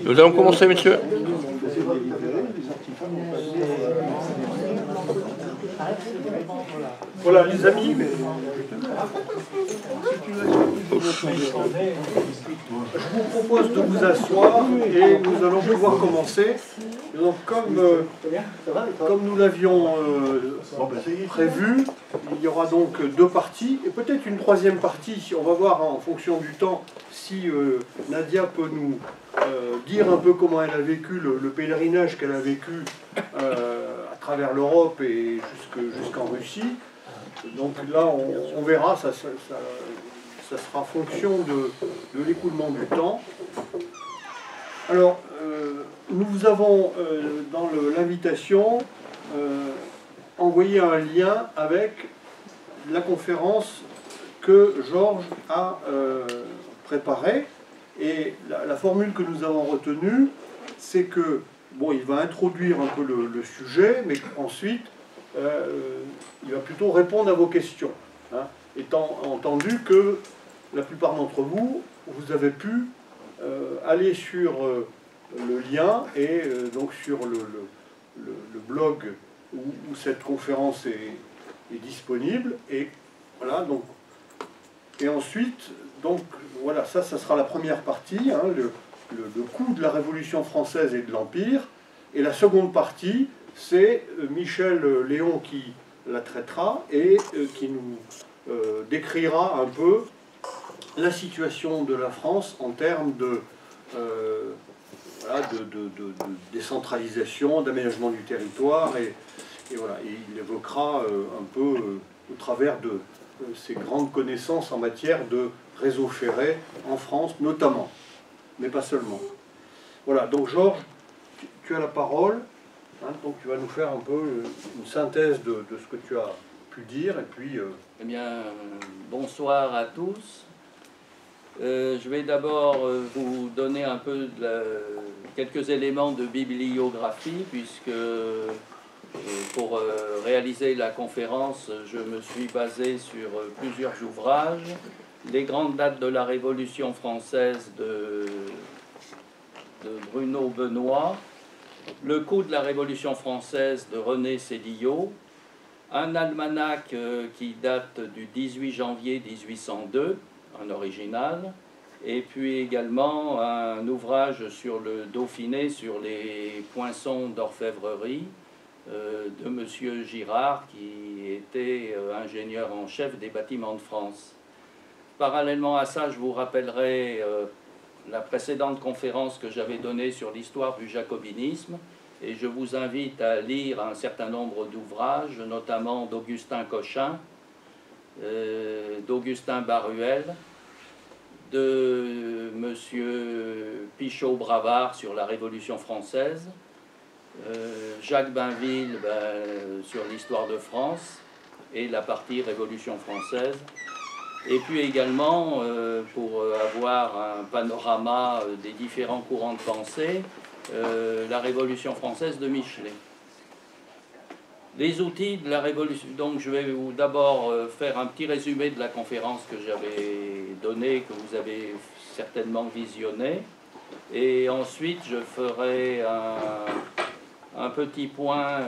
Nous allons commencer, messieurs. Voilà, les amis. Je vous propose de vous asseoir et nous allons pouvoir commencer. Donc, comme nous l'avions prévu, il y aura donc deux parties et peut-être une troisième partie. On va voir en fonction du temps si Nadia peut nous dire un peu comment elle a vécu le pèlerinage qu'elle a vécu à travers l'Europe et jusqu'en Russie. Donc là, on verra, ça sera fonction de l'écoulement du temps. Alors, nous avons dans l'invitation envoyé un lien avec la conférence que Georges a préparée. Et la formule que nous avons retenue, c'est que, bon, il va introduire un peu le sujet, mais ensuite, il va plutôt répondre à vos questions. Hein, étant entendu que la plupart d'entre vous, vous avez pu aller sur le lien et donc sur le blog où cette conférence est disponible. Et voilà, donc, et ensuite, donc voilà, ça sera la première partie, hein, le coût de la Révolution française et de l'Empire. Et la seconde partie, c'est Michel Léon qui la traitera et qui nous décrira un peu la situation de la France en termes de décentralisation, d'aménagement du territoire, et voilà, et il évoquera un peu au travers de ses grandes connaissances en matière de réseau ferré en France notamment, mais pas seulement. Voilà, donc Georges, tu as la parole, hein, donc tu vas nous faire un peu une synthèse de ce que tu as pu dire, et puis... Eh bien, bonsoir à tous. Je vais d'abord vous donner un peu quelques éléments de bibliographie, puisque pour réaliser la conférence, je me suis basé sur plusieurs ouvrages. Les grandes dates de la Révolution française de Bruno Benoît, le coût de la Révolution française de René Sédillot, un almanach qui date du 18 janvier 1802, un original, et puis également un ouvrage sur le Dauphiné, sur les poinçons d'orfèvrerie, de M. Girard, qui était ingénieur en chef des bâtiments de France. Parallèlement à ça, je vous rappellerai la précédente conférence que j'avais donnée sur l'histoire du jacobinisme, et je vous invite à lire un certain nombre d'ouvrages, notamment d'Augustin Cochin, d'Augustin Baruel, de M. Pichot-Bravard sur la Révolution française, Jacques Bainville sur l'histoire de France et la partie Révolution française, et puis également, pour avoir un panorama des différents courants de pensée, la Révolution française de Michelet. Les outils de la Révolution... Donc je vais d'abord faire un petit résumé de la conférence que j'avais donnée, que vous avez certainement visionnée. Et ensuite je ferai un petit point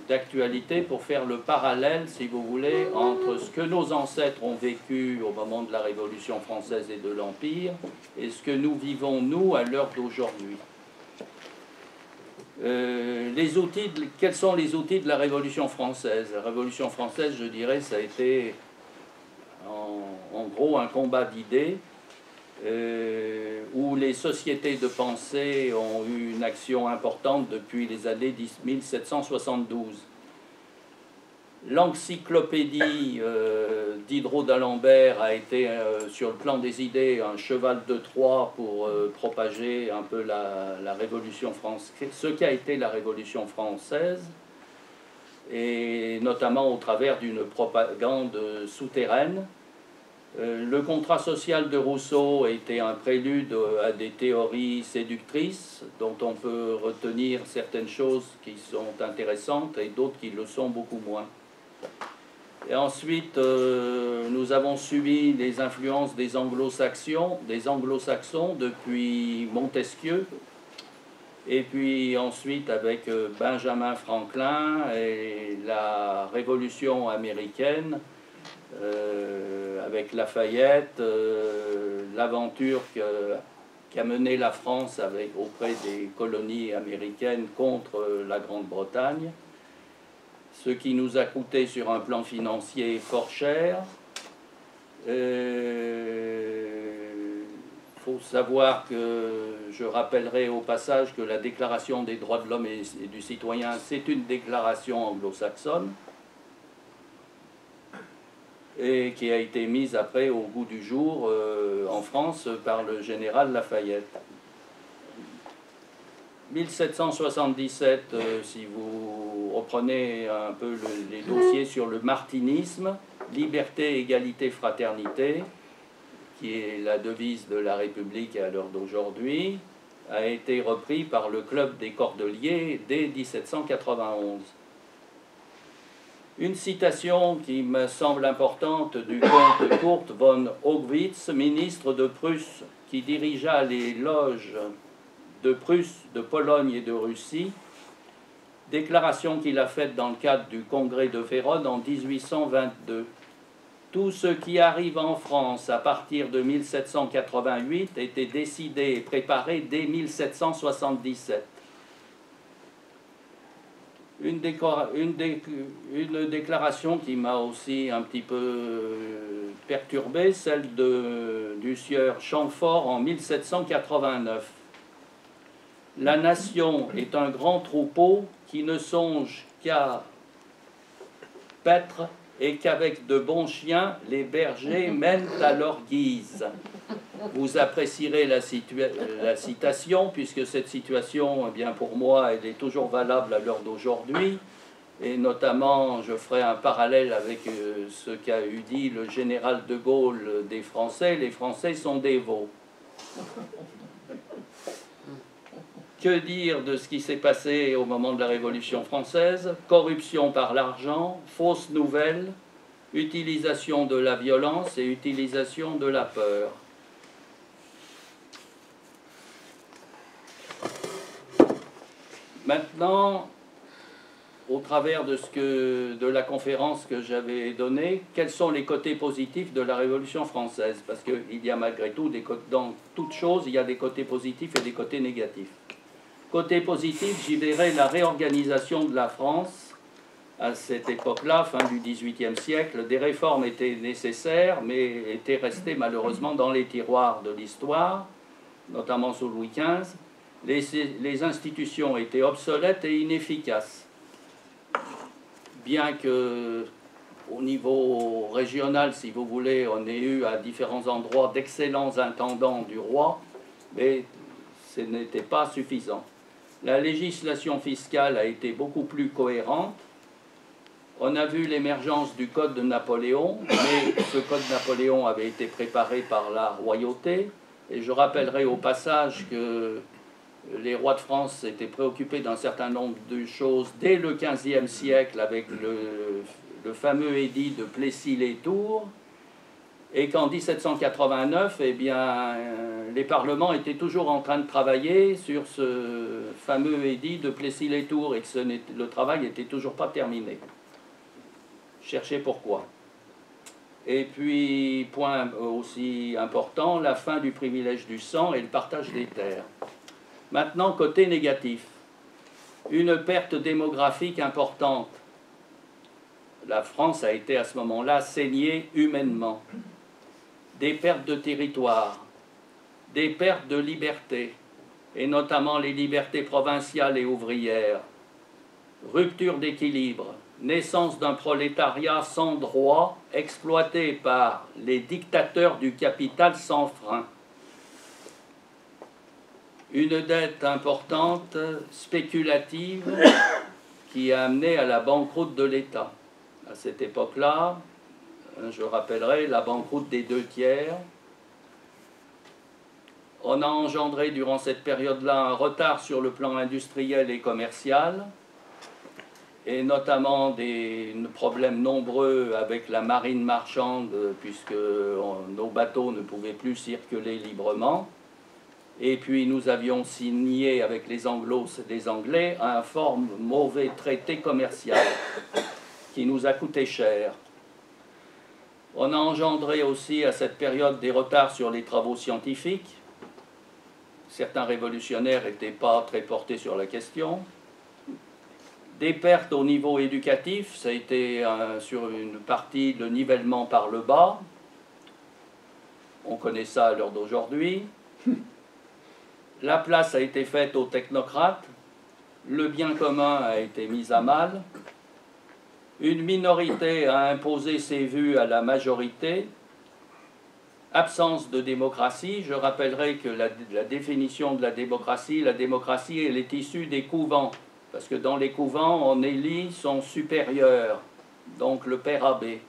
d'actualité pour faire le parallèle, si vous voulez, entre ce que nos ancêtres ont vécu au moment de la Révolution française et de l'Empire et ce que nous vivons, nous, à l'heure d'aujourd'hui. Quels sont les outils de la Révolution française? La Révolution française, je dirais, ça a été en gros un combat d'idées où les sociétés de pensée ont eu une action importante depuis les années 1772. L'encyclopédie Diderot d'Alembert a été, sur le plan des idées, un cheval de Troie pour propager un peu la Révolution française, ce qu'a été la Révolution française, et notamment au travers d'une propagande souterraine. Le contrat social de Rousseau a été un prélude à des théories séductrices, dont on peut retenir certaines choses qui sont intéressantes et d'autres qui le sont beaucoup moins. Et ensuite, nous avons subi les influences des anglo-saxons depuis Montesquieu. Et puis ensuite avec Benjamin Franklin et la Révolution américaine, avec Lafayette, l'aventure qu'a menée la France auprès des colonies américaines contre la Grande-Bretagne, ce qui nous a coûté sur un plan financier fort cher. Il faut savoir que je rappellerai au passage que la Déclaration des droits de l'homme et du citoyen, c'est une déclaration anglo-saxonne et qui a été mise après au goût du jour en France par le général Lafayette. 1777, si vous reprenez un peu les dossiers sur le martinisme, liberté, égalité, fraternité, qui est la devise de la République à l'heure d'aujourd'hui, a été repris par le Club des Cordeliers dès 1791. Une citation qui me semble importante du comte Kurt von Haugwitz, ministre de Prusse, qui dirigea les loges de Prusse, de Pologne et de Russie, déclaration qu'il a faite dans le cadre du congrès de Vérone en 1822. Tout ce qui arrive en France à partir de 1788 était décidé et préparé dès 1777. Une déclaration qui m'a aussi un petit peu perturbé, celle du sieur Chamfort en 1789. La nation est un grand troupeau qui ne songe qu'à paître et qu'avec de bons chiens, les bergers mènent à leur guise. Vous apprécierez la citation, puisque cette situation, eh bien, pour moi, elle est toujours valable à l'heure d'aujourd'hui. Et notamment, je ferai un parallèle avec ce qu'a eu dit le général de Gaulle des Français. Les Français sont des veaux. Que dire de ce qui s'est passé au moment de la Révolution française? Corruption par l'argent, fausses nouvelles, utilisation de la violence et utilisation de la peur. Maintenant, au travers de la conférence que j'avais donnée, quels sont les côtés positifs de la Révolution française? Parce qu'il y a malgré tout, dans toute chose, il y a des côtés positifs et des côtés négatifs. Côté positif, j'y verrai la réorganisation de la France à cette époque-là, fin du XVIIIe siècle. Des réformes étaient nécessaires, mais étaient restées malheureusement dans les tiroirs de l'histoire, notamment sous Louis XV. Les institutions étaient obsolètes et inefficaces. Bien que, au niveau régional, si vous voulez, on ait eu à différents endroits d'excellents intendants du roi, mais ce n'était pas suffisant. La législation fiscale a été beaucoup plus cohérente. On a vu l'émergence du Code de Napoléon, mais ce Code de Napoléon avait été préparé par la royauté. Et je rappellerai au passage que les rois de France s'étaient préoccupés d'un certain nombre de choses dès le XVe siècle avec le fameux édit de Plessis-les-Tours, et qu'en 1789, eh bien, les parlements étaient toujours en train de travailler sur ce fameux édit de Plessis-les-Tours et que le travail n'était toujours pas terminé. Cherchez pourquoi. Et puis, point aussi important, la fin du privilège du sang et le partage des terres. Maintenant, côté négatif, une perte démographique importante. La France a été à ce moment-là saignée humainement. Des pertes de territoire, des pertes de liberté, et notamment les libertés provinciales et ouvrières, rupture d'équilibre, naissance d'un prolétariat sans droit, exploité par les dictateurs du capital sans frein. Une dette importante, spéculative, qui a amené à la banqueroute de l'État. À cette époque-là, je rappellerai la banqueroute des 2 tiers. On a engendré durant cette période-là un retard sur le plan industriel et commercial. et notamment des problèmes nombreux avec la marine marchande, puisque nos bateaux ne pouvaient plus circuler librement. Et puis nous avions signé avec les Anglais un fort mauvais traité commercial qui nous a coûté cher. On a engendré aussi à cette période des retards sur les travaux scientifiques. Certains révolutionnaires n'étaient pas très portés sur la question. Des pertes au niveau éducatif, ça a été sur une partie le nivellement par le bas. On connaît ça à l'heure d'aujourd'hui. La place a été faite aux technocrates. Le bien commun a été mis à mal. Une minorité a imposé ses vues à la majorité. Absence de démocratie. Je rappellerai que la définition de la démocratie, elle est issue des couvents. Parce que dans les couvents, on élit son supérieur, donc le père abbé.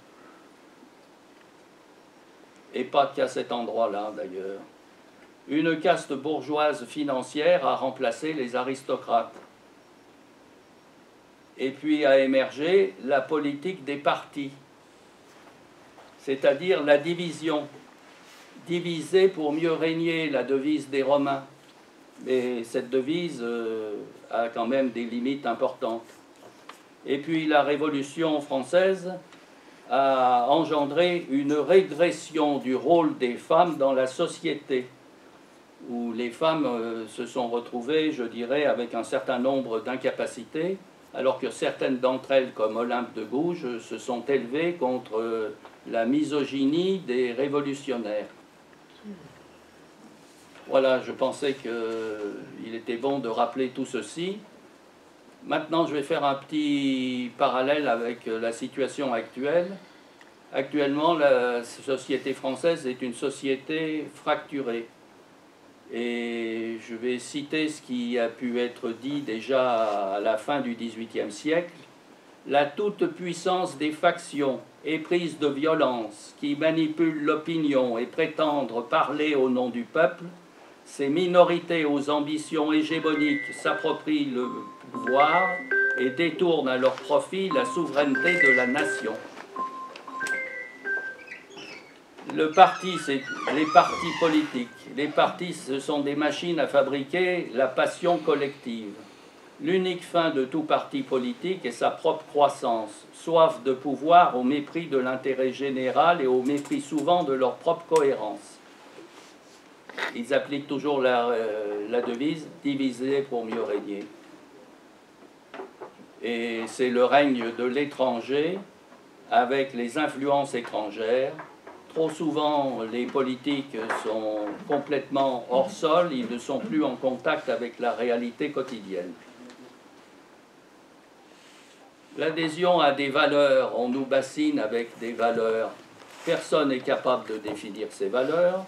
Et pas qu'à cet endroit-là, d'ailleurs. Une caste bourgeoise financière a remplacé les aristocrates. Et puis a émergé la politique des partis, c'est-à-dire la division. Diviser pour mieux régner, la devise des Romains. Mais cette devise a quand même des limites importantes. Et puis la Révolution française a engendré une régression du rôle des femmes dans la société, où les femmes se sont retrouvées, je dirais, avec un certain nombre d'incapacités, alors que certaines d'entre elles, comme Olympe de Gouges, se sont élevées contre la misogynie des révolutionnaires. Voilà, je pensais qu'il était bon de rappeler tout ceci. Maintenant, je vais faire un petit parallèle avec la situation actuelle. Actuellement, la société française est une société fracturée. Et je vais citer ce qui a pu être dit déjà à la fin du XVIIIe siècle. La toute-puissance des factions éprise de violence qui manipulent l'opinion et prétendent parler au nom du peuple, ces minorités aux ambitions hégémoniques s'approprient le pouvoir et détournent à leur profit la souveraineté de la nation. Le parti, c'est les partis politiques. Les partis, ce sont des machines à fabriquer la passion collective. L'unique fin de tout parti politique est sa propre croissance, soif de pouvoir au mépris de l'intérêt général et au mépris souvent de leur propre cohérence. Ils appliquent toujours la devise « diviser pour mieux régner ». Et c'est le règne de l'étranger avec les influences étrangères. Trop souvent, les politiques sont complètement hors sol, ils ne sont plus en contact avec la réalité quotidienne. L'adhésion à des valeurs, on nous bassine avec des valeurs. Personne n'est capable de définir ces valeurs.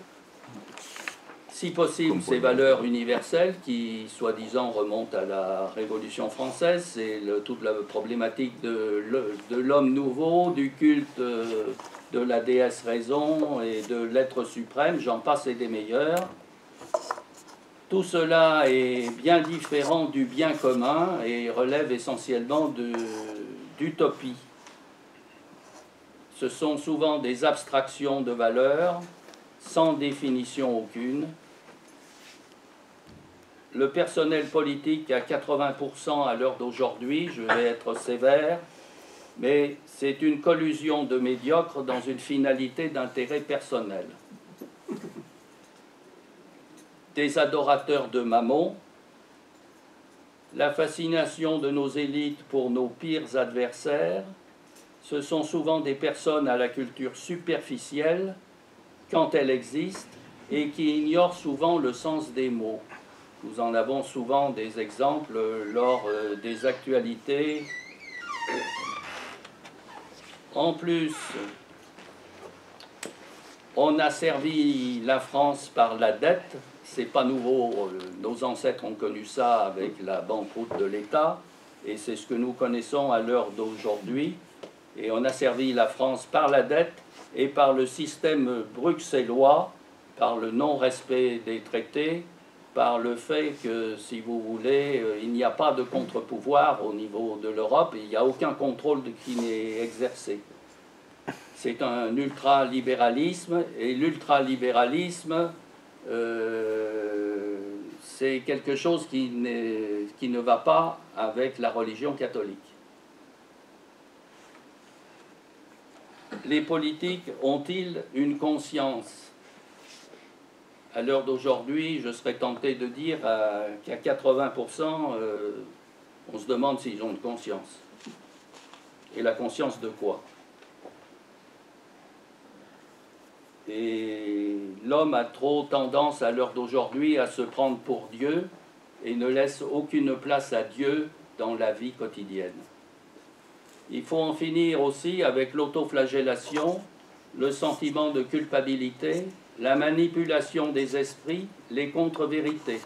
Si possible, ces valeurs universelles qui, soi-disant, remontent à la Révolution française, c'est toute la problématique de l'homme nouveau, du culte de la déesse raison et de l'être suprême, j'en passe et des meilleurs. Tout cela est bien différent du bien commun et relève essentiellement d'utopie. Ce sont souvent des abstractions de valeurs, sans définition aucune. Le personnel politique à 80% à l'heure d'aujourd'hui, je vais être sévère, mais c'est une collusion de médiocres dans une finalité d'intérêt personnel. Des adorateurs de Mammon, la fascination de nos élites pour nos pires adversaires, ce sont souvent des personnes à la culture superficielle, quand elle existe, et qui ignorent souvent le sens des mots. Nous en avons souvent des exemples lors des actualités. En plus, on a servi la France par la dette. C'est pas nouveau, nos ancêtres ont connu ça avec la banqueroute de l'État, et c'est ce que nous connaissons à l'heure d'aujourd'hui. Et on a servi la France par la dette et par le système bruxellois, par le non-respect des traités, par le fait que, si vous voulez, il n'y a pas de contre-pouvoir au niveau de l'Europe, et il n'y a aucun contrôle qui n'est exercé. C'est un ultralibéralisme, et l'ultralibéralisme, c'est quelque chose qui ne va pas avec la religion catholique. Les politiques ont-ils une conscience? À l'heure d'aujourd'hui, je serais tenté de dire qu'à 80%, on se demande s'ils ont une conscience. Et la conscience de quoi? Et l'homme a trop tendance à l'heure d'aujourd'hui à se prendre pour Dieu et ne laisse aucune place à Dieu dans la vie quotidienne. Il faut en finir aussi avec l'autoflagellation, le sentiment de culpabilité, la manipulation des esprits, les contre-vérités.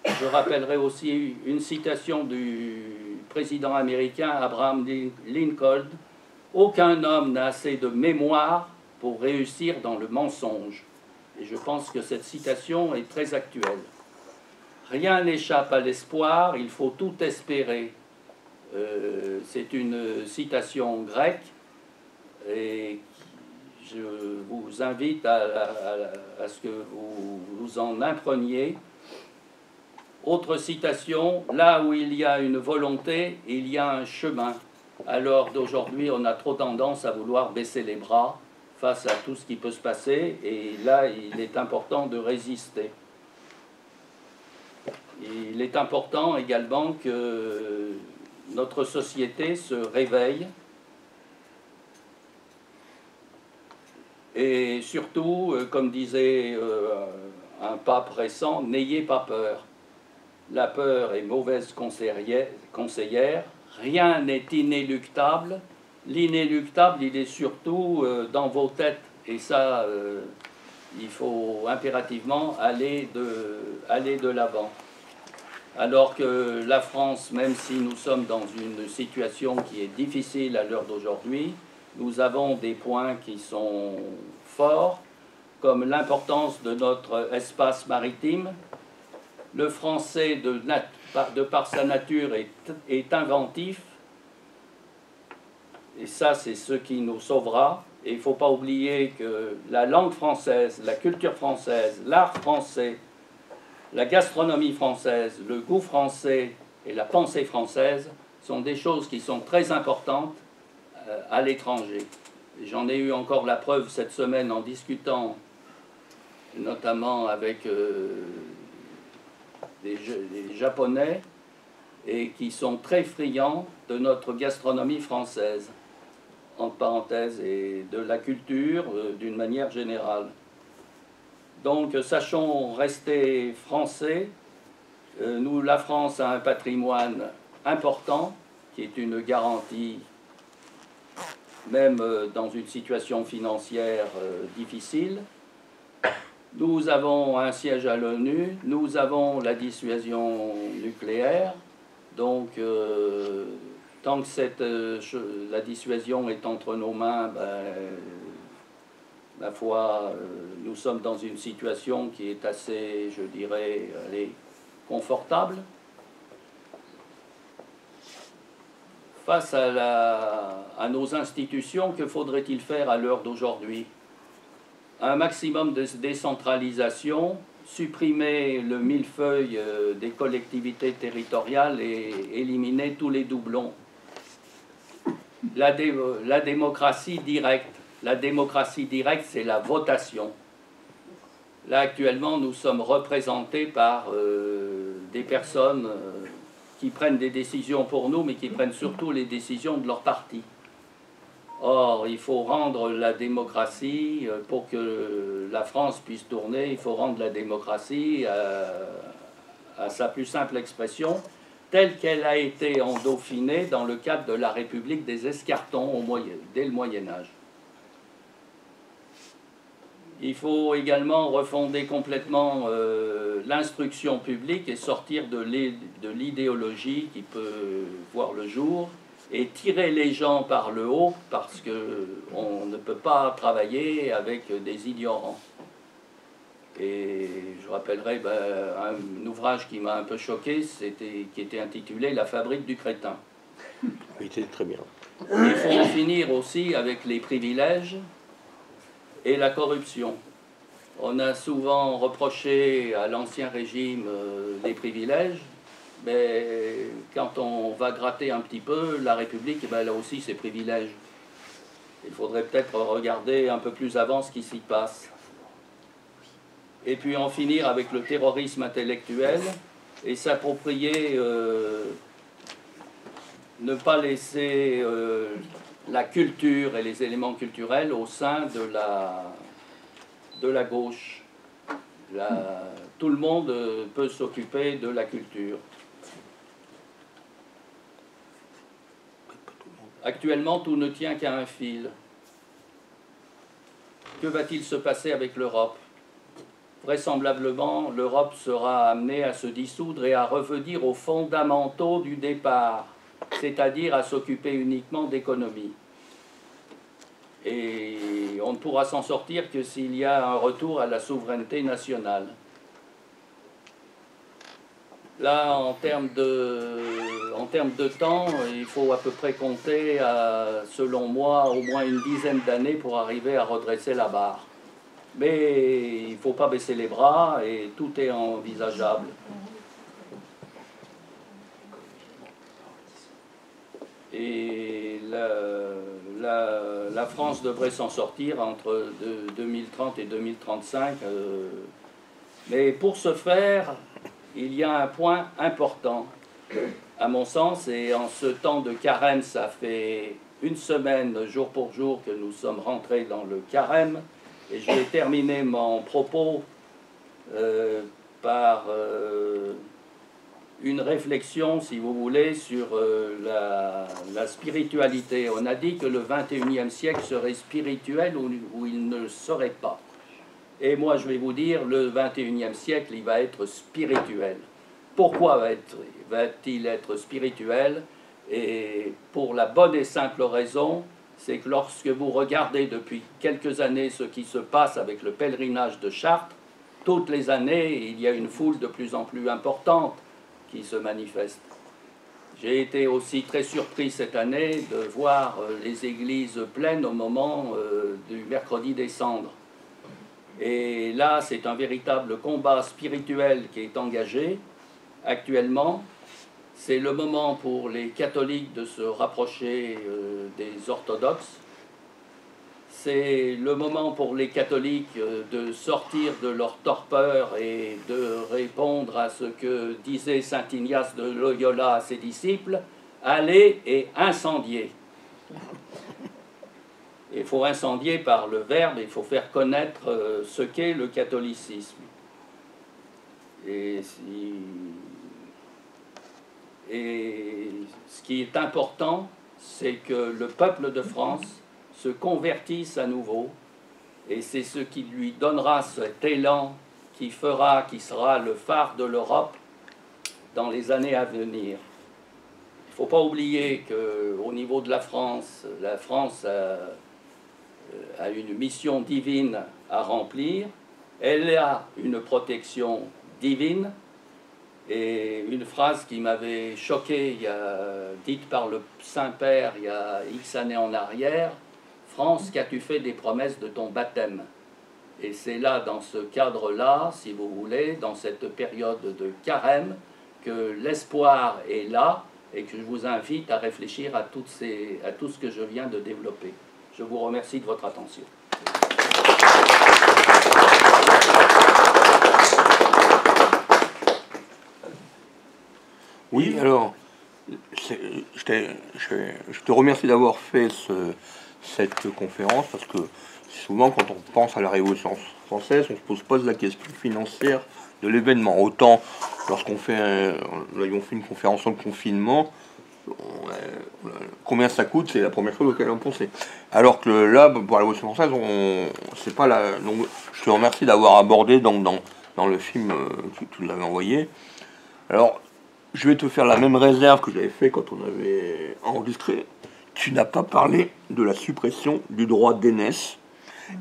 Je rappellerai aussi une citation du président américain Abraham Lincoln. « Aucun homme n'a assez de mémoire pour réussir dans le mensonge. » Et je pense que cette citation est très actuelle. Rien n'échappe à l'espoir, il faut tout espérer. C'est une citation grecque et je vous invite à ce que vous en imprégniez. Autre citation, là où il y a une volonté, il y a un chemin. À l'heure d'aujourd'hui, on a trop tendance à vouloir baisser les bras face à tout ce qui peut se passer, et là, il est important de résister. Il est important également que notre société se réveille et surtout, comme disait un pape récent, n'ayez pas peur. La peur est mauvaise conseillère, rien n'est inéluctable. L'inéluctable, il est surtout dans vos têtes, et ça, il faut impérativement aller de l'avant. Alors que la France, même si nous sommes dans une situation qui est difficile à l'heure d'aujourd'hui, nous avons des points qui sont forts, comme l'importance de notre espace maritime. Le français, de par sa nature, est inventif, et ça, c'est ce qui nous sauvera. Et il ne faut pas oublier que la langue française, la culture française, l'art français, la gastronomie française, le goût français et la pensée française sont des choses qui sont très importantes à l'étranger. J'en ai eu encore la preuve cette semaine en discutant notamment avec des Japonais, et qui sont très friands de notre gastronomie française, entre parenthèses, et de la culture d'une manière générale. Donc, sachons rester français. Nous, la France a un patrimoine important, qui est une garantie, même dans une situation financière difficile. Nous avons un siège à l'ONU, nous avons la dissuasion nucléaire, donc tant que la dissuasion est entre nos mains, ma foi, nous sommes dans une situation qui est assez, je dirais, confortable. Face à nos institutions, que faudrait-il faire à l'heure d'aujourd'hui? Un maximum de décentralisation, supprimer le millefeuille des collectivités territoriales et éliminer tous les doublons. La démocratie directe. La démocratie directe, c'est la votation. Là, actuellement, nous sommes représentés par des personnes qui prennent des décisions pour nous, mais qui prennent surtout les décisions de leur parti. Or, il faut rendre la démocratie, pour que la France puisse tourner, il faut rendre la démocratie à sa plus simple expression, telle qu'elle a été en Dauphiné dans le cadre de la République des Escartons dès le Moyen-Âge. Il faut également refonder complètement l'instruction publique et sortir de l'idéologie qui peut voir le jour, et tirer les gens par le haut, parce qu'on ne peut pas travailler avec des ignorants. Et je rappellerai un ouvrage qui m'a un peu choqué, qui était intitulé « La fabrique du crétin ». Oui, c'est très bien. Il faut en finir aussi avec les privilèges et la corruption. On a souvent reproché à l'Ancien Régime les privilèges, mais quand on va gratter un petit peu, la République, elle a aussi ses privilèges. Il faudrait peut-être regarder un peu plus avant ce qui s'y passe. Et puis en finir avec le terrorisme intellectuel et s'approprier, ne pas laisser la culture et les éléments culturels au sein de la gauche. Tout le monde peut s'occuper de la culture. Actuellement, tout ne tient qu'à un fil. Que va-t-il se passer avec l'Europe? Vraisemblablement, l'Europe sera amenée à se dissoudre et à revenir aux fondamentaux du départ, c'est-à-dire à s'occuper uniquement d'économie. Et on ne pourra s'en sortir que s'il y a un retour à la souveraineté nationale. Là, en termes de temps, il faut à peu près compter, selon moi, au moins une dizaine d'années pour arriver à redresser la barre. Mais il ne faut pas baisser les bras et tout est envisageable. Et la France devrait s'en sortir entre 2030 et 2035. Mais pour ce faire, il y a un point important, à mon sens, et en ce temps de carême, ça fait une semaine, jour pour jour, que nous sommes rentrés dans le carême, et je vais terminer mon propos par une réflexion, si vous voulez, sur la spiritualité. On a dit que le XXIe siècle serait spirituel ou il ne le serait pas. Et moi, je vais vous dire, le XXIe siècle, il va être spirituel. Pourquoi va-t-il être spirituel? Et pour la bonne et simple raison, c'est que lorsque vous regardez depuis quelques années ce qui se passe avec le pèlerinage de Chartres, toutes les années, il y a une foule de plus en plus importante qui se manifeste. J'ai été aussi très surpris cette année de voir les églises pleines au moment du mercredi des Cendres. Et là, c'est un véritable combat spirituel qui est engagé actuellement. C'est le moment pour les catholiques de se rapprocher des orthodoxes. C'est le moment pour les catholiques de sortir de leur torpeur et de répondre à ce que disait saint Ignace de Loyola à ses disciples, « Allez et incendiez ». Il faut incendier par le verbe, il faut faire connaître ce qu'est le catholicisme. Et ce qui est important, c'est que le peuple de France se convertisse à nouveau, et c'est ce qui lui donnera cet élan qui sera le phare de l'Europe dans les années à venir. Il ne faut pas oublier qu'au niveau de la France a une mission divine à remplir, elle a une protection divine, et une phrase qui m'avait choqué, dite par le Saint-Père il y a X années en arrière, « France, qu'as-tu fait des promesses de ton baptême ?» Et c'est là, dans ce cadre-là, si vous voulez, dans cette période de carême, que l'espoir est là, et que je vous invite à réfléchir à tout ce que je viens de développer. Je vous remercie de votre attention. Oui, alors, je te remercie d'avoir fait cette conférence, parce que souvent, quand on pense à la Révolution française, on se pose pas la question financière de l'événement. Autant, lorsqu'on fait, nous avions fait une conférence sur le confinement, combien ça coûte, c'est la première chose auquel on pensait. Alors que là, pour la Révolution française, c'est pas la. Donc, je te remercie d'avoir abordé dans le film que tu l'avais envoyé. Alors, je vais te faire la même réserve que j'avais fait quand on avait enregistré. Tu n'as pas parlé de la suppression du droit d'aînesse.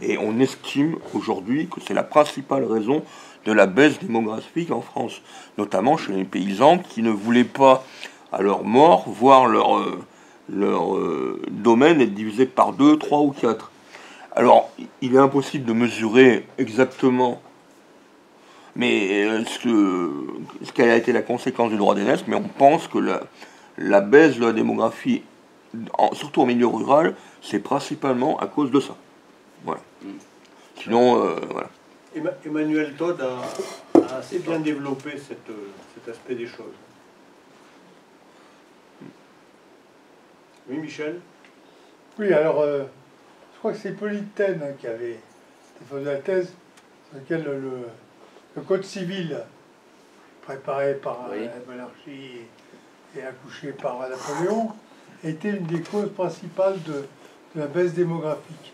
Et on estime aujourd'hui que c'est la principale raison de la baisse démographique en France, notamment chez les paysans qui ne voulaient pas, à leur mort, voir leur domaine être divisé par 2, 3 ou 4. Alors, il est impossible de mesurer exactement ce qu'a été la conséquence du droit d'aînesse, mais on pense que la baisse de la démographie, surtout en milieu rural, c'est principalement à cause de ça. Voilà. Sinon, voilà. Emmanuel Todd a assez bien développé cet aspect des choses. Oui, Michel? Oui, alors, je crois que c'est Polytène qui avait défendu la thèse sur laquelle le Code civil, préparé par la monarchie et accouché par Napoléon, était une des causes principales de la baisse démographique.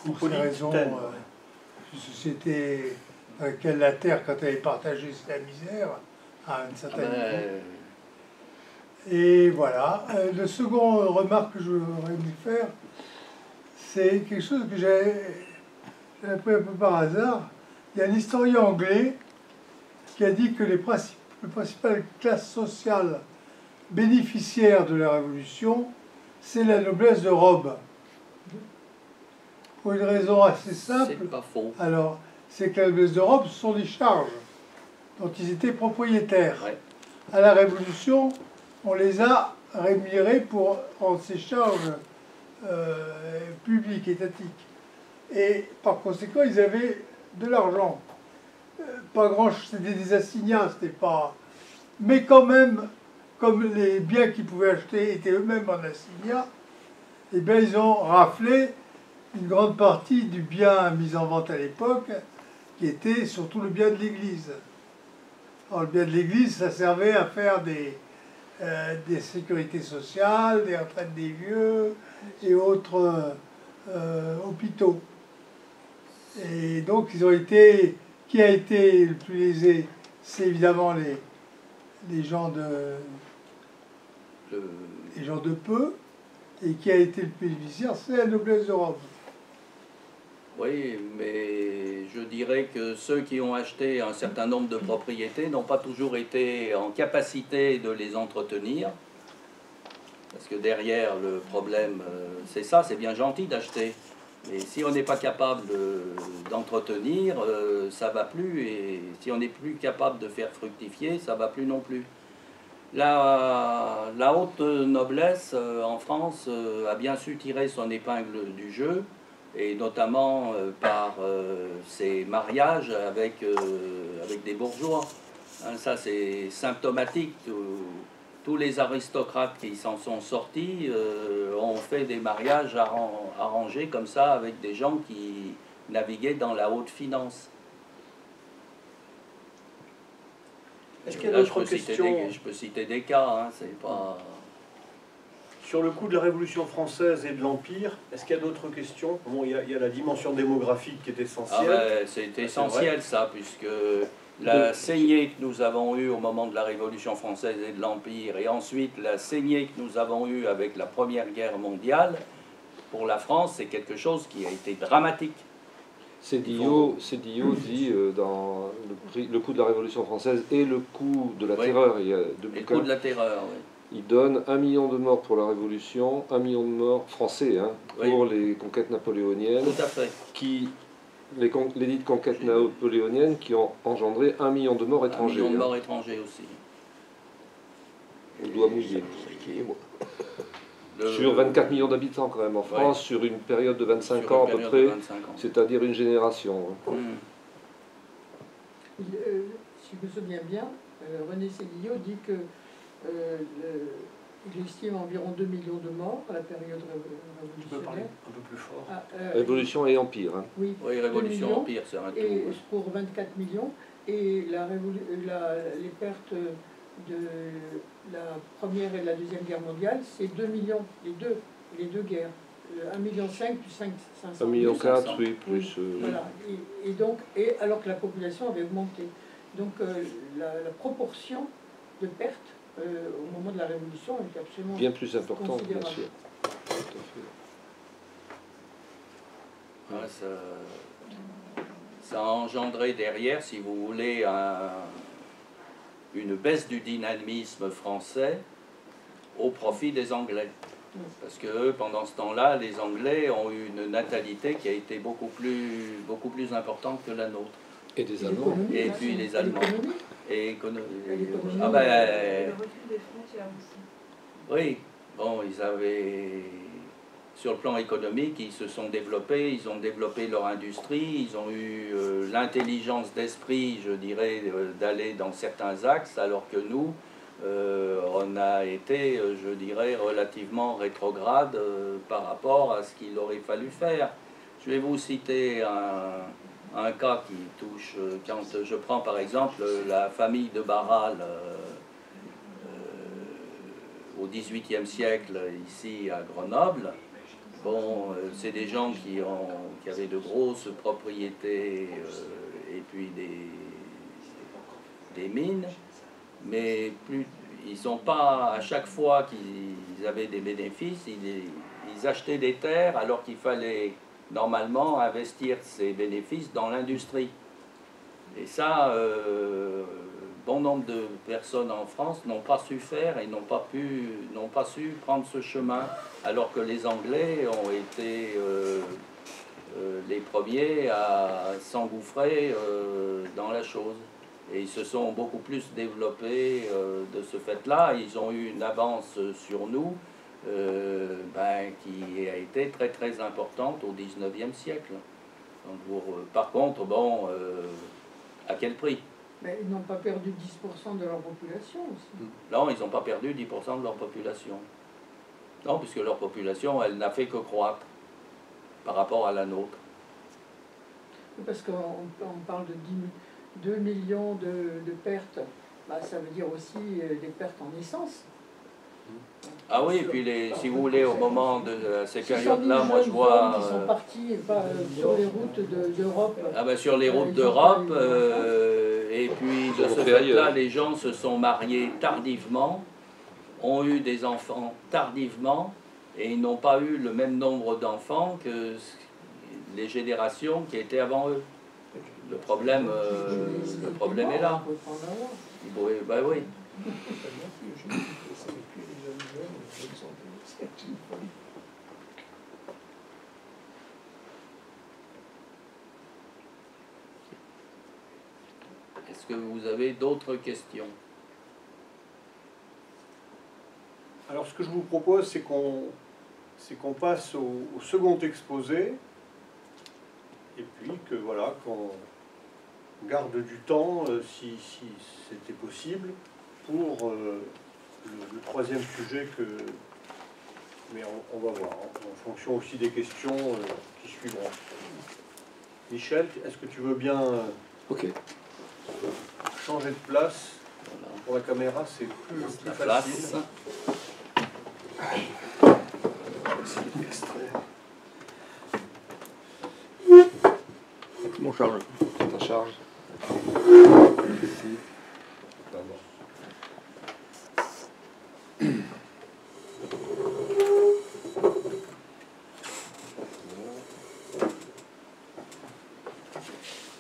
Pour ces raisons, une société dans laquelle la terre, quand elle est partagée, c'est la misère, à un certain niveau. Et voilà. Le second remarque que j'aurais aimé faire, c'est quelque chose que j'ai appris un peu par hasard. Il y a un historien anglais qui a dit que les principales classes sociales bénéficiaires de la Révolution, c'est la noblesse de robe. Pour une raison assez simple. C'est pas faux. Alors, c'est que la noblesse de robe, ce sont des charges dont ils étaient propriétaires. Ouais. À la Révolution, on les a rémunérés pour rendre ces charges publiques, étatiques. Et par conséquent, ils avaient de l'argent. Pas grand chose, c'était des assignats, c'était pas. Mais quand même, comme les biens qu'ils pouvaient acheter étaient eux-mêmes en assignats, eh bien, ils ont raflé une grande partie du bien mis en vente à l'époque, qui était surtout le bien de l'Église. Alors, le bien de l'Église, ça servait à faire des sécurités sociales, des retraites des vieux et autres hôpitaux. Et donc, ils ont été. Qui a été le plus lésé? C'est évidemment les gens les gens de peu. Et qui a été le plus bénéficiaire? C'est la noblesse de robe. Oui, mais je dirais que ceux qui ont acheté un certain nombre de propriétés n'ont pas toujours été en capacité de les entretenir. Parce que derrière, le problème, c'est ça, c'est bien gentil d'acheter. Mais si on n'est pas capable d'entretenir, ça ne va plus. Et si on n'est plus capable de faire fructifier, ça ne va plus non plus. La haute noblesse en France a bien su tirer son épingle du jeu, et notamment par ses mariages avec des bourgeois. Hein, ça, c'est symptomatique. Tous les aristocrates qui s'en sont sortis ont fait des mariages arrangés comme ça avec des gens qui naviguaient dans la haute finance. Est-ce qu'il y a d'autres questions? Je peux citer des cas, hein, c'est pas... Sur le coup de la Révolution française et de l'Empire, est-ce qu'il y a d'autres questions? Bon, il y a la dimension démographique qui est essentielle. Ah ben, c'est essentiel ça, puisque la saignée que nous avons eue au moment de la Révolution française et de l'Empire, et ensuite la saignée que nous avons eue avec la Première Guerre mondiale, pour la France, c'est quelque chose qui a été dramatique. Cédillo dit dans le coup de la Révolution française et le coup de la terreur, il y a deux bouquins. Le coup de la terreur, oui. Il donne 1 million de morts pour la Révolution, 1 million de morts français hein, pour les conquêtes napoléoniennes. Tout à fait. Les dites conquêtes napoléoniennes qui ont engendré 1 million de morts étrangers. 1 million de morts étrangers aussi. On doit mouiller. Sur 24 millions d'habitants quand même en France, sur une période de 25 ans à peu près, c'est-à-dire une génération. Si je me souviens bien, René Cédillo dit que il estime environ 2 millions de morts à la période révolutionnaire. Tu peux parler un peu plus fort. Révolution et Empire. Hein. Oui, Révolution et Empire, c'est un tout. Et pour 24 millions. Et les pertes de la Première et la Deuxième Guerre mondiale, c'est 2 millions, les deux guerres. 1,5 million plus 500 1,4 million, oui, plus... Voilà. Et alors que la population avait augmenté. Donc la proportion de pertes au moment de la Révolution était absolument bien plus importante, bien sûr. Tout à Hein, ça a engendré derrière, si vous voulez, une baisse du dynamisme français au profit des Anglais. Parce que pendant ce temps-là, les Anglais ont eu une natalité qui a été beaucoup plus importante que la nôtre. Et des Allemands. Et puis les Allemands. Et l'économie. ah ben, Le recul des frontières aussi. oui, bon, ils avaient, sur le plan économique, ils se sont développés, ils ont développé leur industrie, ils ont eu l'intelligence d'esprit, je dirais, d'aller dans certains axes, alors que nous, on a été, je dirais, relativement rétrograde par rapport à ce qu'il aurait fallu faire. Je vais vous citer un cas qui touche, quand je prends par exemple la famille de Barral au XVIIIe siècle ici à Grenoble. Bon, c'est des gens qui avaient de grosses propriétés et puis des mines, mais ils n'ont pas, à chaque fois qu'ils avaient des bénéfices, ils achetaient des terres alors qu'il fallait normalement investir ces bénéfices dans l'industrie. Et ça, bon nombre de personnes en France n'ont pas su faire et n'ont pas su prendre ce chemin, alors que les Anglais ont été les premiers à s'engouffrer dans la chose. Et ils se sont beaucoup plus développés de ce fait-là. Ils ont eu une avance sur nous qui a été très très importante au XIXe siècle. Donc, par contre, bon, à quel prix? Mais ils n'ont pas perdu 10% de leur population aussi. Non, ils n'ont pas perdu 10% de leur population. Non, puisque leur population, elle n'a fait que croître par rapport à la nôtre. Parce qu'on parle de 2 millions de pertes, bah, ça veut dire aussi des pertes en essence. Ah oui, et puis si vous voulez, au moment de ces 600 000 périodes-là, moi je vois... qui sont partis sur les routes d'Europe. Ah ben, sur les routes d'Europe, et puis de ce fait-là, les gens se sont mariés tardivement, ont eu des enfants tardivement, et ils n'ont pas eu le même nombre d'enfants que les générations qui étaient avant eux. Le problème est là. Ben oui. Est-ce que vous avez d'autres questions? Alors ce que je vous propose, c'est qu'on passe au second exposé, et puis que voilà, qu'on garde du temps, si c'était possible, pour le troisième sujet que... Mais on va voir, en fonction aussi des questions qui suivront. Michel, est-ce que tu veux bien changer de place? Pour la caméra, c'est plus facile. Mon charge. Ta charge. Ici.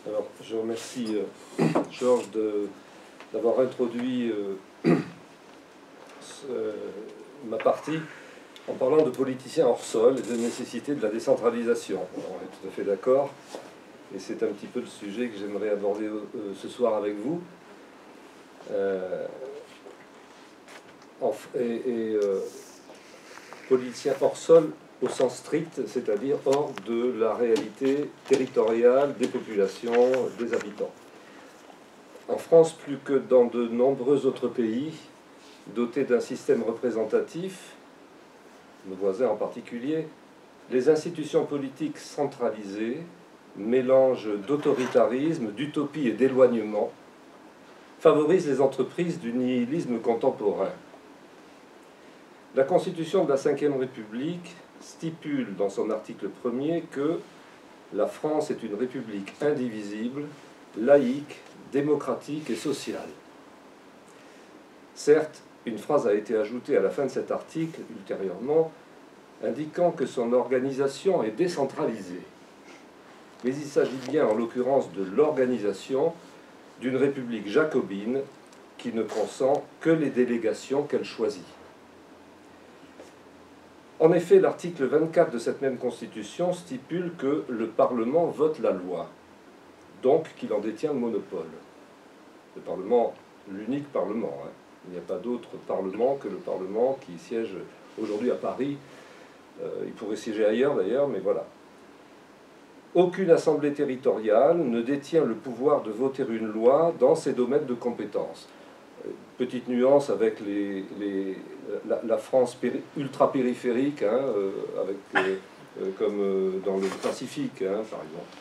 Alors, je remercie Georges d'avoir introduit ma partie en parlant de politiciens hors sol et de nécessité de la décentralisation. Alors, on est tout à fait d'accord, et c'est un petit peu le sujet que j'aimerais aborder ce soir avec vous. Politiciens hors sol au sens strict, c'est-à-dire hors de la réalité territoriale des populations, des habitants. En France, plus que dans de nombreux autres pays, dotés d'un système représentatif, nos voisins en particulier, les institutions politiques centralisées, mélange d'autoritarisme, d'utopie et d'éloignement, favorisent les entreprises du nihilisme contemporain. La Constitution de la Ve République stipule dans son article 1er que la France est une république indivisible, laïque, démocratique et sociale. Certes, une phrase a été ajoutée à la fin de cet article, ultérieurement, indiquant que son organisation est décentralisée. mais il s'agit bien en l'occurrence de l'organisation d'une république jacobine qui ne consent que les délégations qu'elle choisit. En effet, l'article 24 de cette même Constitution stipule que le Parlement vote la loi, donc qu'il en détient le monopole. Le Parlement, l'unique Parlement, hein. Il n'y a pas d'autre Parlement que le Parlement qui siège aujourd'hui à Paris. Il pourrait siéger ailleurs d'ailleurs, mais voilà. Aucune assemblée territoriale ne détient le pouvoir de voter une loi dans ses domaines de compétences. Petite nuance avec la France ultra-périphérique, hein, comme dans le Pacifique, hein, par exemple.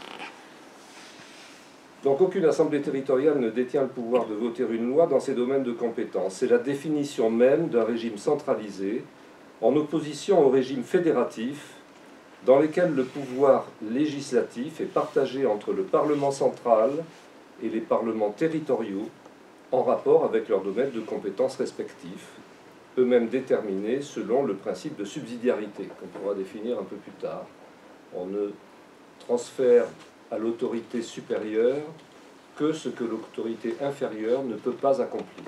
Donc aucune assemblée territoriale ne détient le pouvoir de voter une loi dans ses domaines de compétences. C'est la définition même d'un régime centralisé, en opposition au régime fédératif, dans lequel le pouvoir législatif est partagé entre le Parlement central et les parlements territoriaux, en rapport avec leurs domaines de compétences respectifs, eux-mêmes déterminés selon le principe de subsidiarité, qu'on pourra définir un peu plus tard. On ne transfère à l'autorité supérieure que ce que l'autorité inférieure ne peut pas accomplir.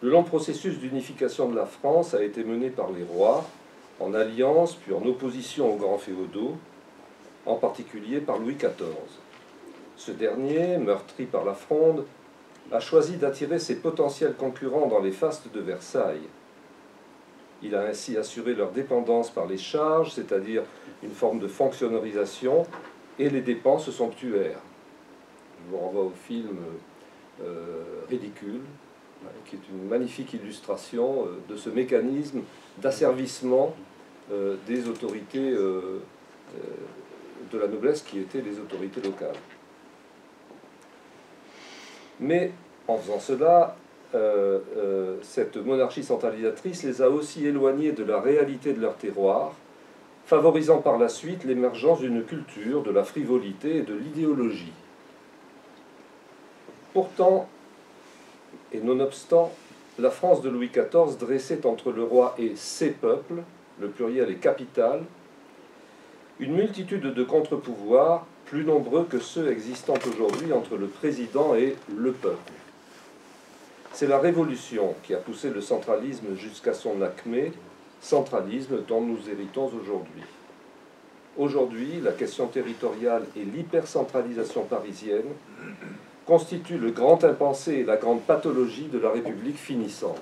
Le long processus d'unification de la France a été mené par les rois, en alliance puis en opposition aux grands féodaux, en particulier par Louis XIV. Ce dernier, meurtri par la Fronde, a choisi d'attirer ses potentiels concurrents dans les fastes de Versailles. Il a ainsi assuré leur dépendance par les charges, c'est-à-dire une forme de fonctionnalisation, et les dépenses somptuaires. Je vous renvoie au film Ridicule, qui est une magnifique illustration de ce mécanisme d'asservissement des autorités de la noblesse qui étaient les autorités locales. Mais en faisant cela, cette monarchie centralisatrice les a aussi éloignés de la réalité de leur terroir, favorisant par la suite l'émergence d'une culture, de la frivolité et de l'idéologie. Pourtant, et nonobstant, la France de Louis XIV dressait entre le roi et ses peuples, le pluriel est capital, une multitude de contre-pouvoirs plus nombreux que ceux existant aujourd'hui entre le président et le peuple. C'est la Révolution qui a poussé le centralisme jusqu'à son acmé, centralisme dont nous héritons aujourd'hui. Aujourd'hui, la question territoriale et l'hypercentralisation parisienne constituent le grand impensé et la grande pathologie de la République finissante.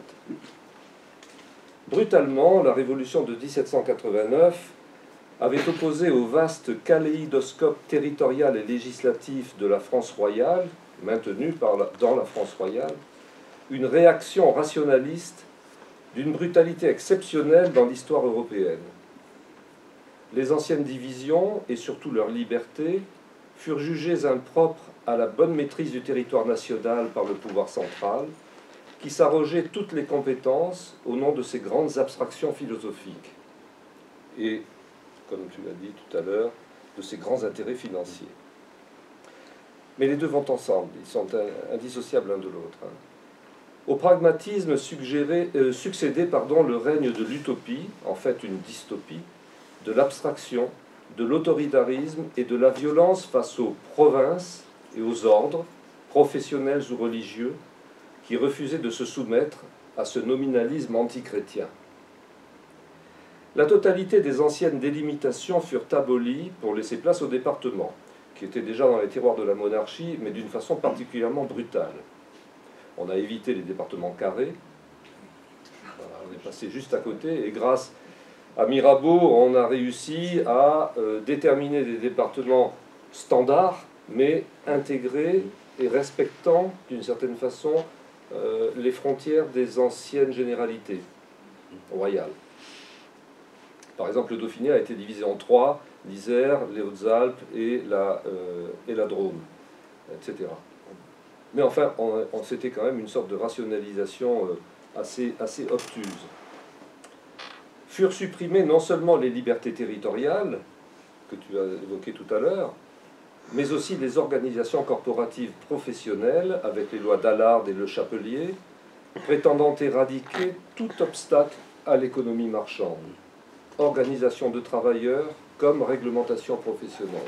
Brutalement, la Révolution de 1789 avait opposé au vaste kaléidoscope territorial et législatif de la France royale, maintenu dans la France royale, une réaction rationaliste d'une brutalité exceptionnelle dans l'histoire européenne. Les anciennes divisions, et surtout leur liberté, furent jugées impropres à la bonne maîtrise du territoire national par le pouvoir central, qui s'arrogeait toutes les compétences au nom de ces grandes abstractions philosophiques. Et, comme tu l'as dit tout à l'heure, de ces grands intérêts financiers. Mais les deux vont ensemble, ils sont indissociables l'un de l'autre. Au pragmatisme succédait le règne de l'utopie, en fait une dystopie, de l'abstraction, de l'autoritarisme et de la violence face aux provinces et aux ordres, professionnels ou religieux, qui refusaient de se soumettre à ce nominalisme antichrétien. La totalité des anciennes délimitations furent abolies pour laisser place aux départements, qui étaient déjà dans les tiroirs de la monarchie, mais d'une façon particulièrement brutale. On a évité les départements carrés, on est passé juste à côté, et grâce à Mirabeau, on a réussi à déterminer des départements standards, mais intégrés et respectant d'une certaine façon les frontières des anciennes généralités royales. Par exemple, le Dauphiné a été divisé en trois, l'Isère, les Hautes-Alpes et la Drôme, etc. Mais enfin, c'était quand même une sorte de rationalisation assez obtuse. Furent supprimées non seulement les libertés territoriales, que tu as évoquées tout à l'heure, mais aussi les organisations corporatives professionnelles, avec les lois d'Allard et Le Chapelier, prétendant éradiquer tout obstacle à l'économie marchande. organisation de travailleurs comme réglementation professionnelle.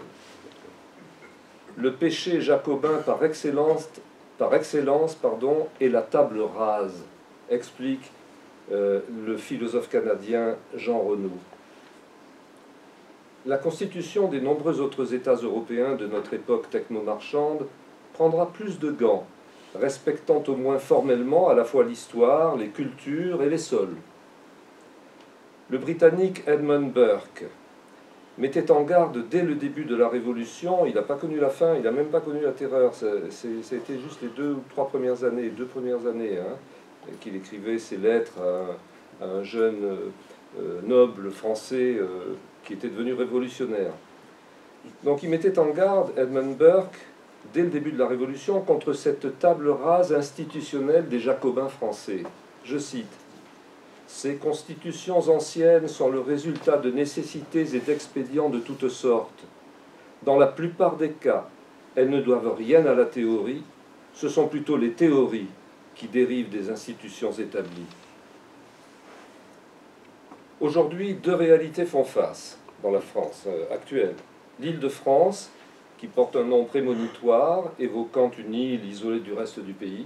Le péché jacobin par excellence est la table rase, explique le philosophe canadien Jean Renaud. La constitution des nombreux autres États européens de notre époque technomarchande prendra plus de gants, respectant au moins formellement à la fois l'histoire, les cultures et les sols. Le Britannique Edmund Burke mettait en garde dès le début de la Révolution. Il n'a pas connu la fin, il n'a même pas connu la terreur. Ça a été juste les 2 premières années qu'il écrivait ses lettres à un jeune noble français qui était devenu révolutionnaire. Donc il mettait en garde, Edmund Burke, dès le début de la Révolution, contre cette table rase institutionnelle des Jacobins français. Je cite: « Ces constitutions anciennes sont le résultat de nécessités et d'expédients de toutes sortes. Dans la plupart des cas, elles ne doivent rien à la théorie, ce sont plutôt les théories qui dérivent des institutions établies. » Aujourd'hui, 2 réalités font face dans la France actuelle. L'Île-de-France, qui porte un nom prémonitoire, évoquant une île isolée du reste du pays,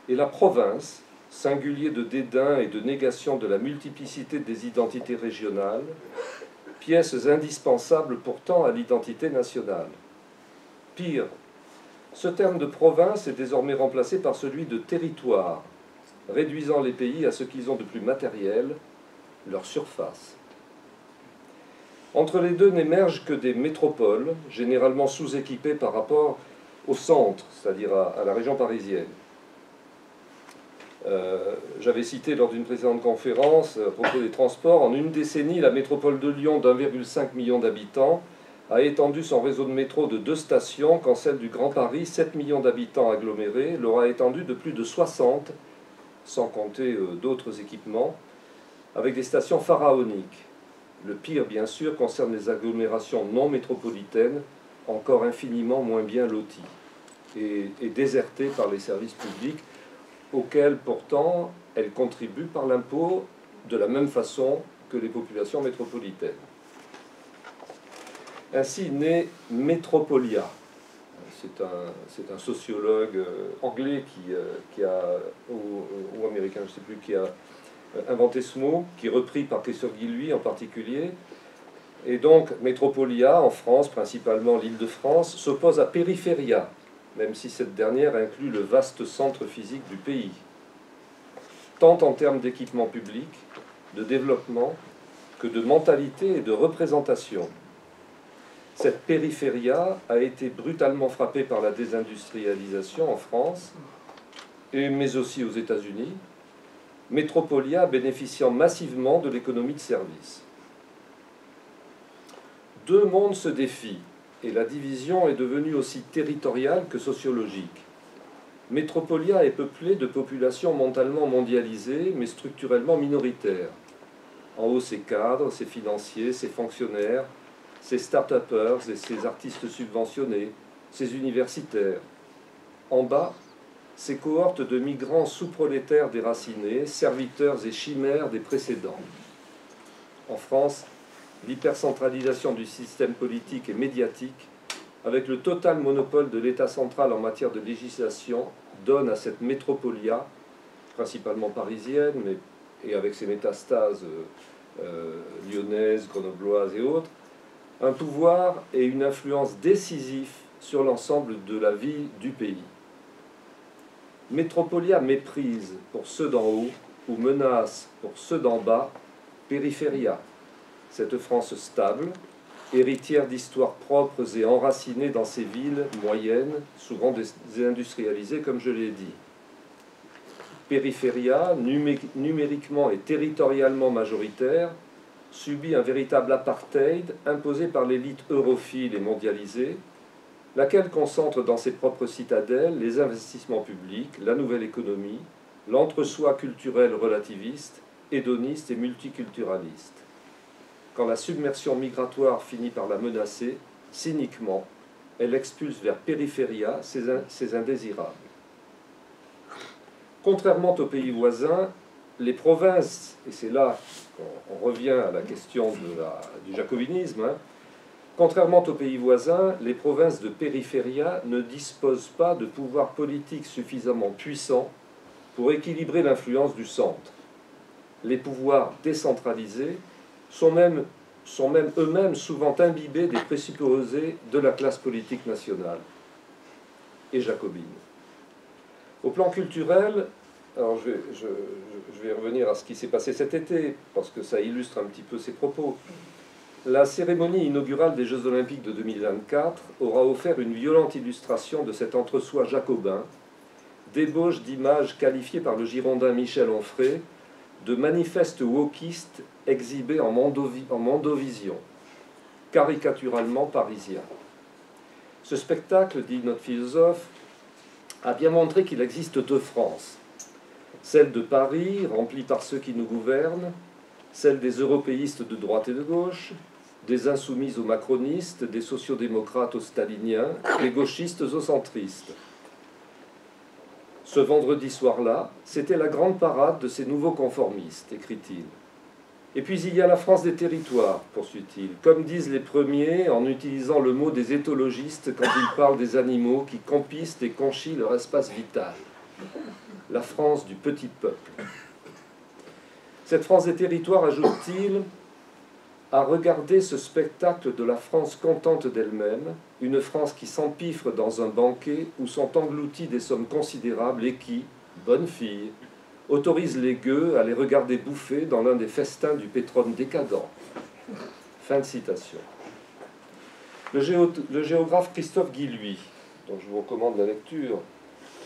et la province, singulier de dédain et de négation de la multiplicité des identités régionales, pièces indispensables pourtant à l'identité nationale. Pire, ce terme de province est désormais remplacé par celui de territoire, réduisant les pays à ce qu'ils ont de plus matériel, leur surface. Entre les deux n'émergent que des métropoles, généralement sous-équipées par rapport au centre, c'est-à-dire à la région parisienne. J'avais cité lors d'une précédente conférence à propos des transports, en une décennie, la métropole de Lyon, d'1,5 million d'habitants, a étendu son réseau de métro de 2 stations, quand celle du Grand Paris, 7 millions d'habitants agglomérés, l'aura étendu de plus de 60, sans compter d'autres équipements, avec des stations pharaoniques. Le pire, bien sûr, concerne les agglomérations non métropolitaines, encore infiniment moins bien loties, et désertées par les services publics, auxquels pourtant elles contribuent par l'impôt de la même façon que les populations métropolitaines. Ainsi naît Metropolia. C'est un sociologue anglais ou américain, je ne sais plus, qui a inventé ce mot, qui est repris par Christophe Guilluy en particulier. Et donc, Metropolia, en France, principalement l'Île-de-France, s'oppose à Périphéria, même si cette dernière inclut le vaste centre physique du pays, tant en termes d'équipement public, de développement, que de mentalité et de représentation. Cette périphéria a été brutalement frappée par la désindustrialisation en France, mais aussi aux États-Unis, Metropolia bénéficiant massivement de l'économie de service. 2 mondes se défient, et la division est devenue aussi territoriale que sociologique. Metropolia est peuplée de populations mentalement mondialisées, mais structurellement minoritaires. En haut, ses cadres, ses financiers, ses fonctionnaires, ses start-upers et ses artistes subventionnés, ses universitaires. En bas, ces cohortes de migrants sous-prolétaires déracinés, serviteurs et chimères des précédents. En France, l'hypercentralisation du système politique et médiatique, avec le total monopole de l'État central en matière de législation, donne à cette métropolia, principalement parisienne, et avec ses métastases lyonnaises, grenobloises et autres, un pouvoir et une influence décisifs sur l'ensemble de la vie du pays. Metropolia méprise pour ceux d'en haut, ou menace pour ceux d'en bas, Périphéria, cette France stable, héritière d'histoires propres et enracinées dans ces villes moyennes, souvent désindustrialisées comme je l'ai dit. Périphéria, numériquement et territorialement majoritaire, subit un véritable apartheid imposé par l'élite europhile et mondialisée, laquelle concentre dans ses propres citadelles les investissements publics, la nouvelle économie, l'entre-soi culturel relativiste, hédoniste et multiculturaliste. Quand la submersion migratoire finit par la menacer, cyniquement, elle expulse vers Périphéria ses indésirables. Contrairement aux pays voisins, les provinces, et c'est là qu'on revient à la question du jacobinisme, hein, contrairement aux pays voisins, les provinces de périphéria ne disposent pas de pouvoir politique suffisamment puissant pour équilibrer l'influence du centre. Les pouvoirs décentralisés sont même eux-mêmes souvent imbibés des présupposés de la classe politique nationale et jacobine. Au plan culturel, alors je vais revenir à ce qui s'est passé cet été, parce que ça illustre un petit peu ces propos. La cérémonie inaugurale des Jeux Olympiques de 2024 aura offert une violente illustration de cet entre-soi jacobin, débauche d'images qualifiées par le girondin Michel Onfray de manifestes wokistes exhibés en Mondovision, caricaturalement parisien. Ce spectacle, dit notre philosophe, a bien montré qu'il existe deux France, celle de Paris, remplie par ceux qui nous gouvernent, celle des européistes de droite et de gauche, des insoumis aux macronistes, des sociodémocrates aux staliniens, des gauchistes aux centristes. Ce vendredi soir-là, c'était la grande parade de ces nouveaux conformistes, écrit-il. Et puis il y a la France des territoires, poursuit-il, comme disent les premiers en utilisant le mot des éthologistes quand ils parlent des animaux qui compistent et conchient leur espace vital. La France du petit peuple. Cette France des territoires, ajoute-t-il, a regardé ce spectacle de la France contente d'elle-même, une France qui s'empiffre dans un banquet où sont englouties des sommes considérables et qui, bonne fille, autorise les gueux à les regarder bouffer dans l'un des festins du pétrone décadent. Fin de citation. Le géographe Christophe Guilluy, dont je vous recommande la lecture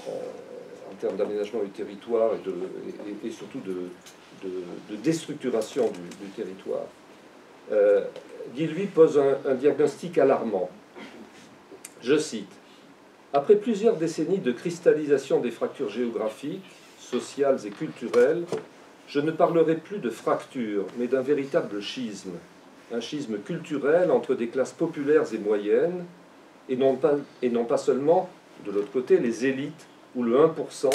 en termes d'aménagement du territoire et surtout de déstructuration du territoire, Guilluy pose un diagnostic alarmant. Je cite: « Après plusieurs décennies de cristallisation des fractures géographiques, sociales et culturelles, je ne parlerai plus de fracture, mais d'un véritable schisme. Un schisme culturel entre des classes populaires et moyennes, et non pas seulement, de l'autre côté, les élites ou le 1%,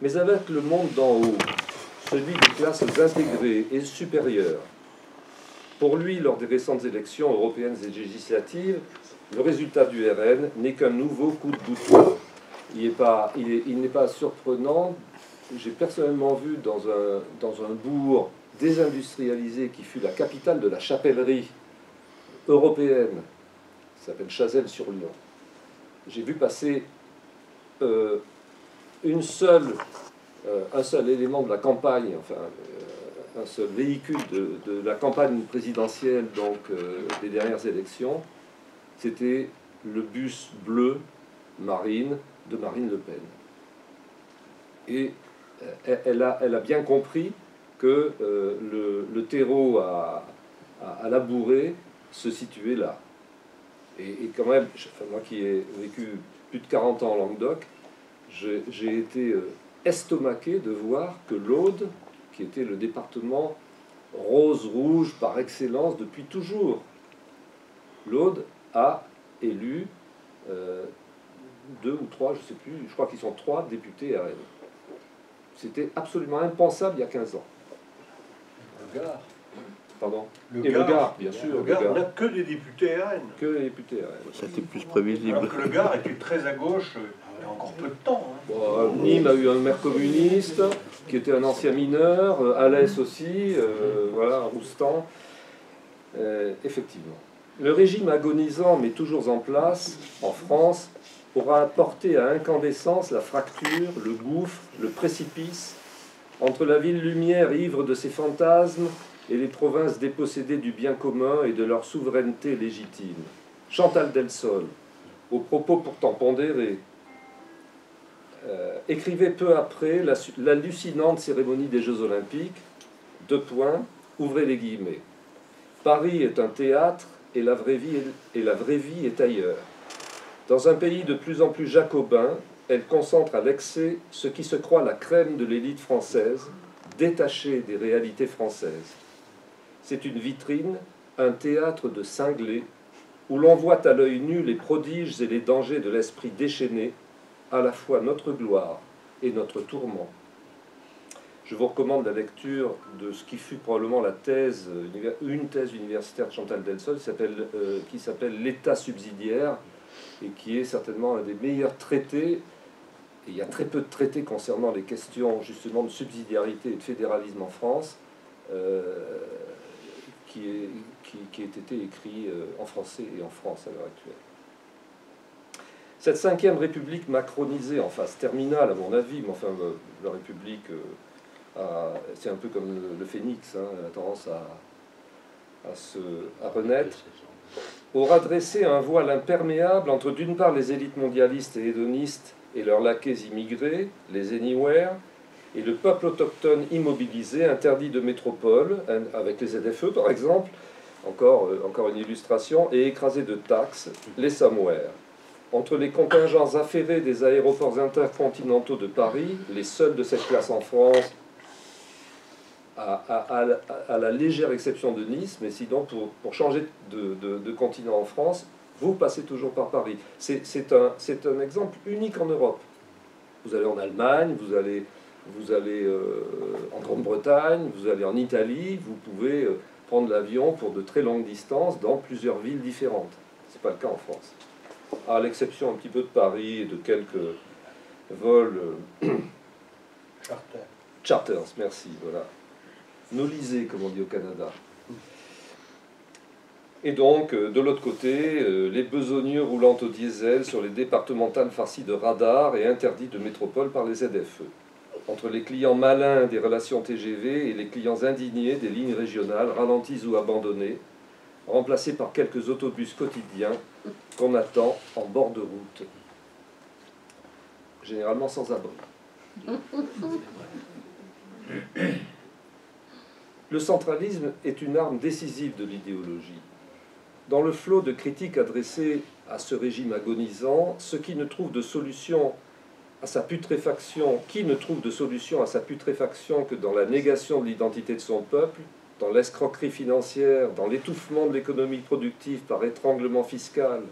mais avec le monde d'en haut, celui des classes intégrées et supérieures. Pour lui, lors des récentes élections européennes et législatives, le résultat du RN n'est qu'un nouveau coup de bouton. Il n'est pas surprenant. J'ai personnellement vu dans un bourg désindustrialisé qui fut la capitale de la chapellerie européenne, qui s'appelle Chazelles-sur-Lyon. J'ai vu passer un seul élément de la campagne, enfin un seul véhicule de la campagne présidentielle donc des dernières élections. C'était le bus bleu Marine de Marine Le Pen. Et elle a bien compris que le terreau à labourer se situait là. Et quand même, moi qui ai vécu plus de 40 ans en Languedoc, j'ai été estomaqué de voir que l'Aude, qui était le département rose-rouge par excellence depuis toujours, l'Aude a élu 2 ou 3, je ne sais plus, je crois qu'ils sont 3 députés RN. C'était absolument impensable il y a 15 ans. Le Gard. Pardon. Le Et Gard, le Gard, bien sûr. Le Gard, on n'a que des députés RN. Que les députés RN. C'était plus prévisible. Alors que le Gard était très à gauche il y a encore peu de temps. Hein. Bon, Nîmes a eu un maire communiste qui était un ancien mineur, Alès aussi, voilà, Roustan. Effectivement. Le régime agonisant, mais toujours en place, en France, aura porté à incandescence la fracture, le gouffre, le précipice entre la ville lumière ivre de ses fantasmes et les provinces dépossédées du bien commun et de leur souveraineté légitime. Chantal Delsol, aux propos pourtant pondérés, écrivait peu après l'hallucinante cérémonie des Jeux Olympiques, ouvrez les guillemets. Paris est un théâtre et la vraie vie est ailleurs. Dans un pays de plus en plus jacobin, elle concentre à l'excès ce qui se croit la crème de l'élite française, détachée des réalités françaises. C'est une vitrine, un théâtre de cinglés, où l'on voit à l'œil nu les prodiges et les dangers de l'esprit déchaîné, à la fois notre gloire et notre tourment. Je vous recommande la lecture de ce qui fut probablement la thèse, une thèse universitaire de Chantal Delsol, qui s'appelle L'État subsidiaire, et qui est certainement un des meilleurs traités. Et il y a très peu de traités concernant les questions justement de subsidiarité et de fédéralisme en France, qui ait été écrit en français et en France à l'heure actuelle. Cette 5e République macronisée, en phase terminale à mon avis, mais enfin la République, c'est un peu comme le phénix, hein, elle a tendance à renaître, aura dressé un voile imperméable entre d'une part les élites mondialistes et hédonistes et leurs laquais immigrés, les anywhere, et le peuple autochtone immobilisé, interdit de métropole, avec les ZFE par exemple, encore une illustration, et écrasé de taxes, les somewhere. Entre les contingents affairés des aéroports intercontinentaux de Paris, les seuls de cette classe en France, à la légère exception de Nice, mais sinon pour changer de continent en France, vous passez toujours par Paris. C'est un exemple unique en Europe. Vous allez en Allemagne, vous allez en Grande-Bretagne, vous allez en Italie, vous pouvez prendre l'avion pour de très longues distances dans plusieurs villes différentes. Ce n'est pas le cas en France. À l'exception un petit peu de Paris et de quelques vols charters, merci, voilà. Nolisés, comme on dit au Canada. Et donc, de l'autre côté, les besogneux roulant au diesel sur les départementales farcies de radars et interdits de métropole par les ZFE. Entre les clients malins des relations TGV et les clients indignés des lignes régionales ralenties ou abandonnées, remplacés par quelques autobus quotidiens qu'on attend en bord de route, généralement sans abri. Le centralisme est une arme décisive de l'idéologie. Dans le flot de critiques adressées à ce régime agonisant, ceux qui ne trouvent de solution à sa putréfaction, que dans la négation de l'identité de son peuple, dans l'escroquerie financière, dans l'étouffement de l'économie productive par étranglement fiscal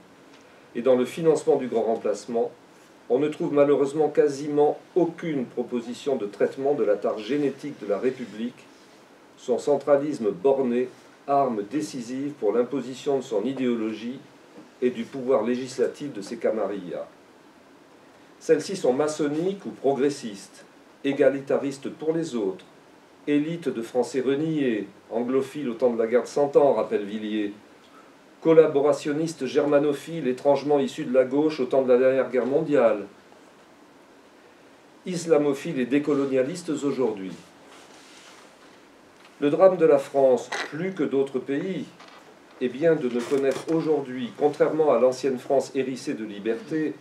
et dans le financement du grand remplacement, on ne trouve malheureusement quasiment aucune proposition de traitement de la tare génétique de la République, son centralisme borné, arme décisive pour l'imposition de son idéologie et du pouvoir législatif de ses camarillas. Celles-ci sont maçonniques ou progressistes, égalitaristes pour les autres, élite de Français reniés, anglophiles au temps de la guerre de 100 ans, rappelle Villiers, collaborationnistes germanophiles étrangement issus de la gauche au temps de la dernière guerre mondiale, islamophiles et décolonialistes aujourd'hui. Le drame de la France, plus que d'autres pays, est bien de ne connaître aujourd'hui, contrairement à l'ancienne France hérissée de liberté,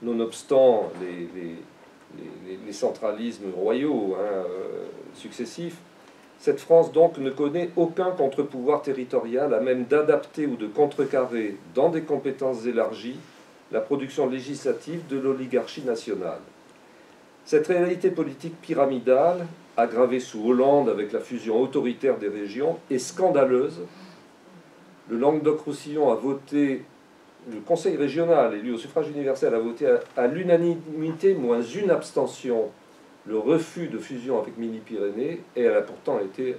nonobstant les centralismes royaux successifs, cette France donc ne connaît aucun contre-pouvoir territorial à même d'adapter ou de contrecarrer, dans des compétences élargies, la production législative de l'oligarchie nationale. Cette réalité politique pyramidale, aggravée sous Hollande avec la fusion autoritaire des régions, est scandaleuse. Le Languedoc-Roussillon a voté, le Conseil régional, élu au suffrage universel, a voté à l'unanimité, moins une abstention, le refus de fusion avec Midi-Pyrénées, et elle a pourtant été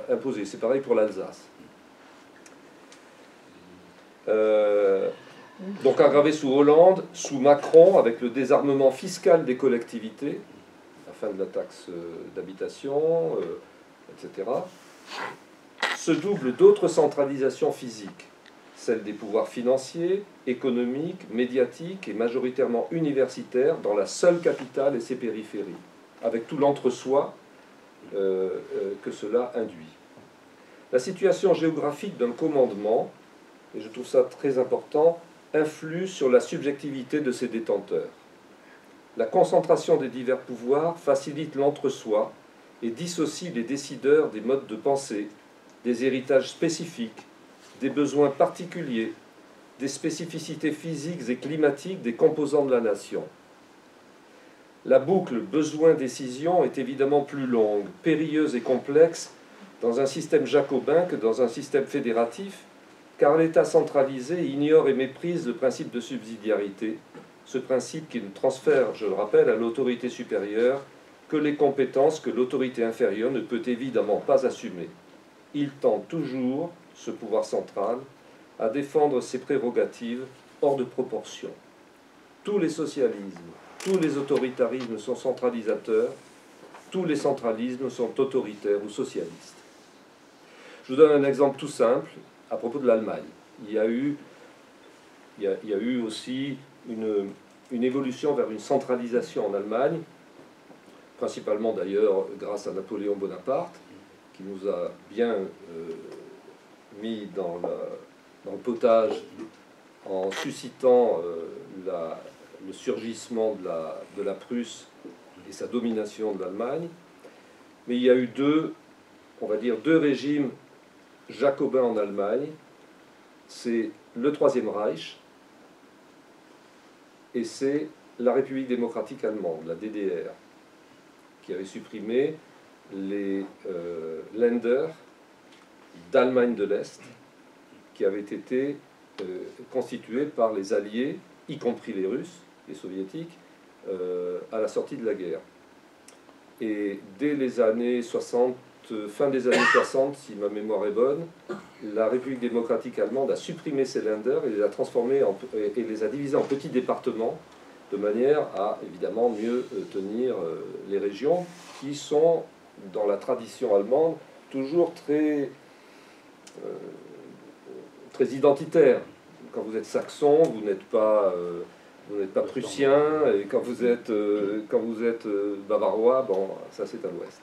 imposée. C'est pareil pour l'Alsace. Donc aggravé sous Hollande, sous Macron, avec le désarmement fiscal des collectivités, la fin de la taxe d'habitation, etc., se double d'autres centralisations physiques, celle des pouvoirs financiers, économiques, médiatiques et majoritairement universitaires dans la seule capitale et ses périphéries, avec tout l'entre-soi que cela induit. La situation géographique d'un commandement, et je trouve ça très important, influe sur la subjectivité de ses détenteurs. La concentration des divers pouvoirs facilite l'entre-soi et dissocie les décideurs des modes de pensée, des héritages spécifiques, des besoins particuliers, des spécificités physiques et climatiques des composants de la nation. La boucle besoin-décision est évidemment plus longue, périlleuse et complexe dans un système jacobin que dans un système fédératif, car l'État centralisé ignore et méprise le principe de subsidiarité, ce principe qui le transfère, je le rappelle, à l'autorité supérieure que les compétences que l'autorité inférieure ne peut évidemment pas assumer. Il tend toujours, ce pouvoir central, à défendre ses prérogatives hors de proportion. Tous les socialismes, tous les autoritarismes sont centralisateurs, tous les centralismes sont autoritaires ou socialistes. Je vous donne un exemple tout simple à propos de l'Allemagne. Il y a eu aussi une évolution vers une centralisation en Allemagne, principalement d'ailleurs grâce à Napoléon Bonaparte, qui nous a bien mis dans le potage en suscitant le surgissement de la Prusse et sa domination de l'Allemagne. Mais il y a eu deux régimes jacobins en Allemagne. C'est le Troisième Reich et c'est la République démocratique allemande, la DDR, qui avait supprimé les Länder d'Allemagne de l'Est, qui avaient été constitués par les Alliés, y compris les Russes, les Soviétiques, à la sortie de la guerre. Et dès les années 60, fin des années 60, si ma mémoire est bonne, la République démocratique allemande a supprimé ces Länder et les a transformés et les a divisés en petits départements, de manière à évidemment mieux tenir les régions qui sont, dans la tradition allemande, toujours très identitaires. Quand vous êtes saxon, vous n'êtes pas prussien, et quand vous êtes bavarois, bon, ça c'est à l'ouest.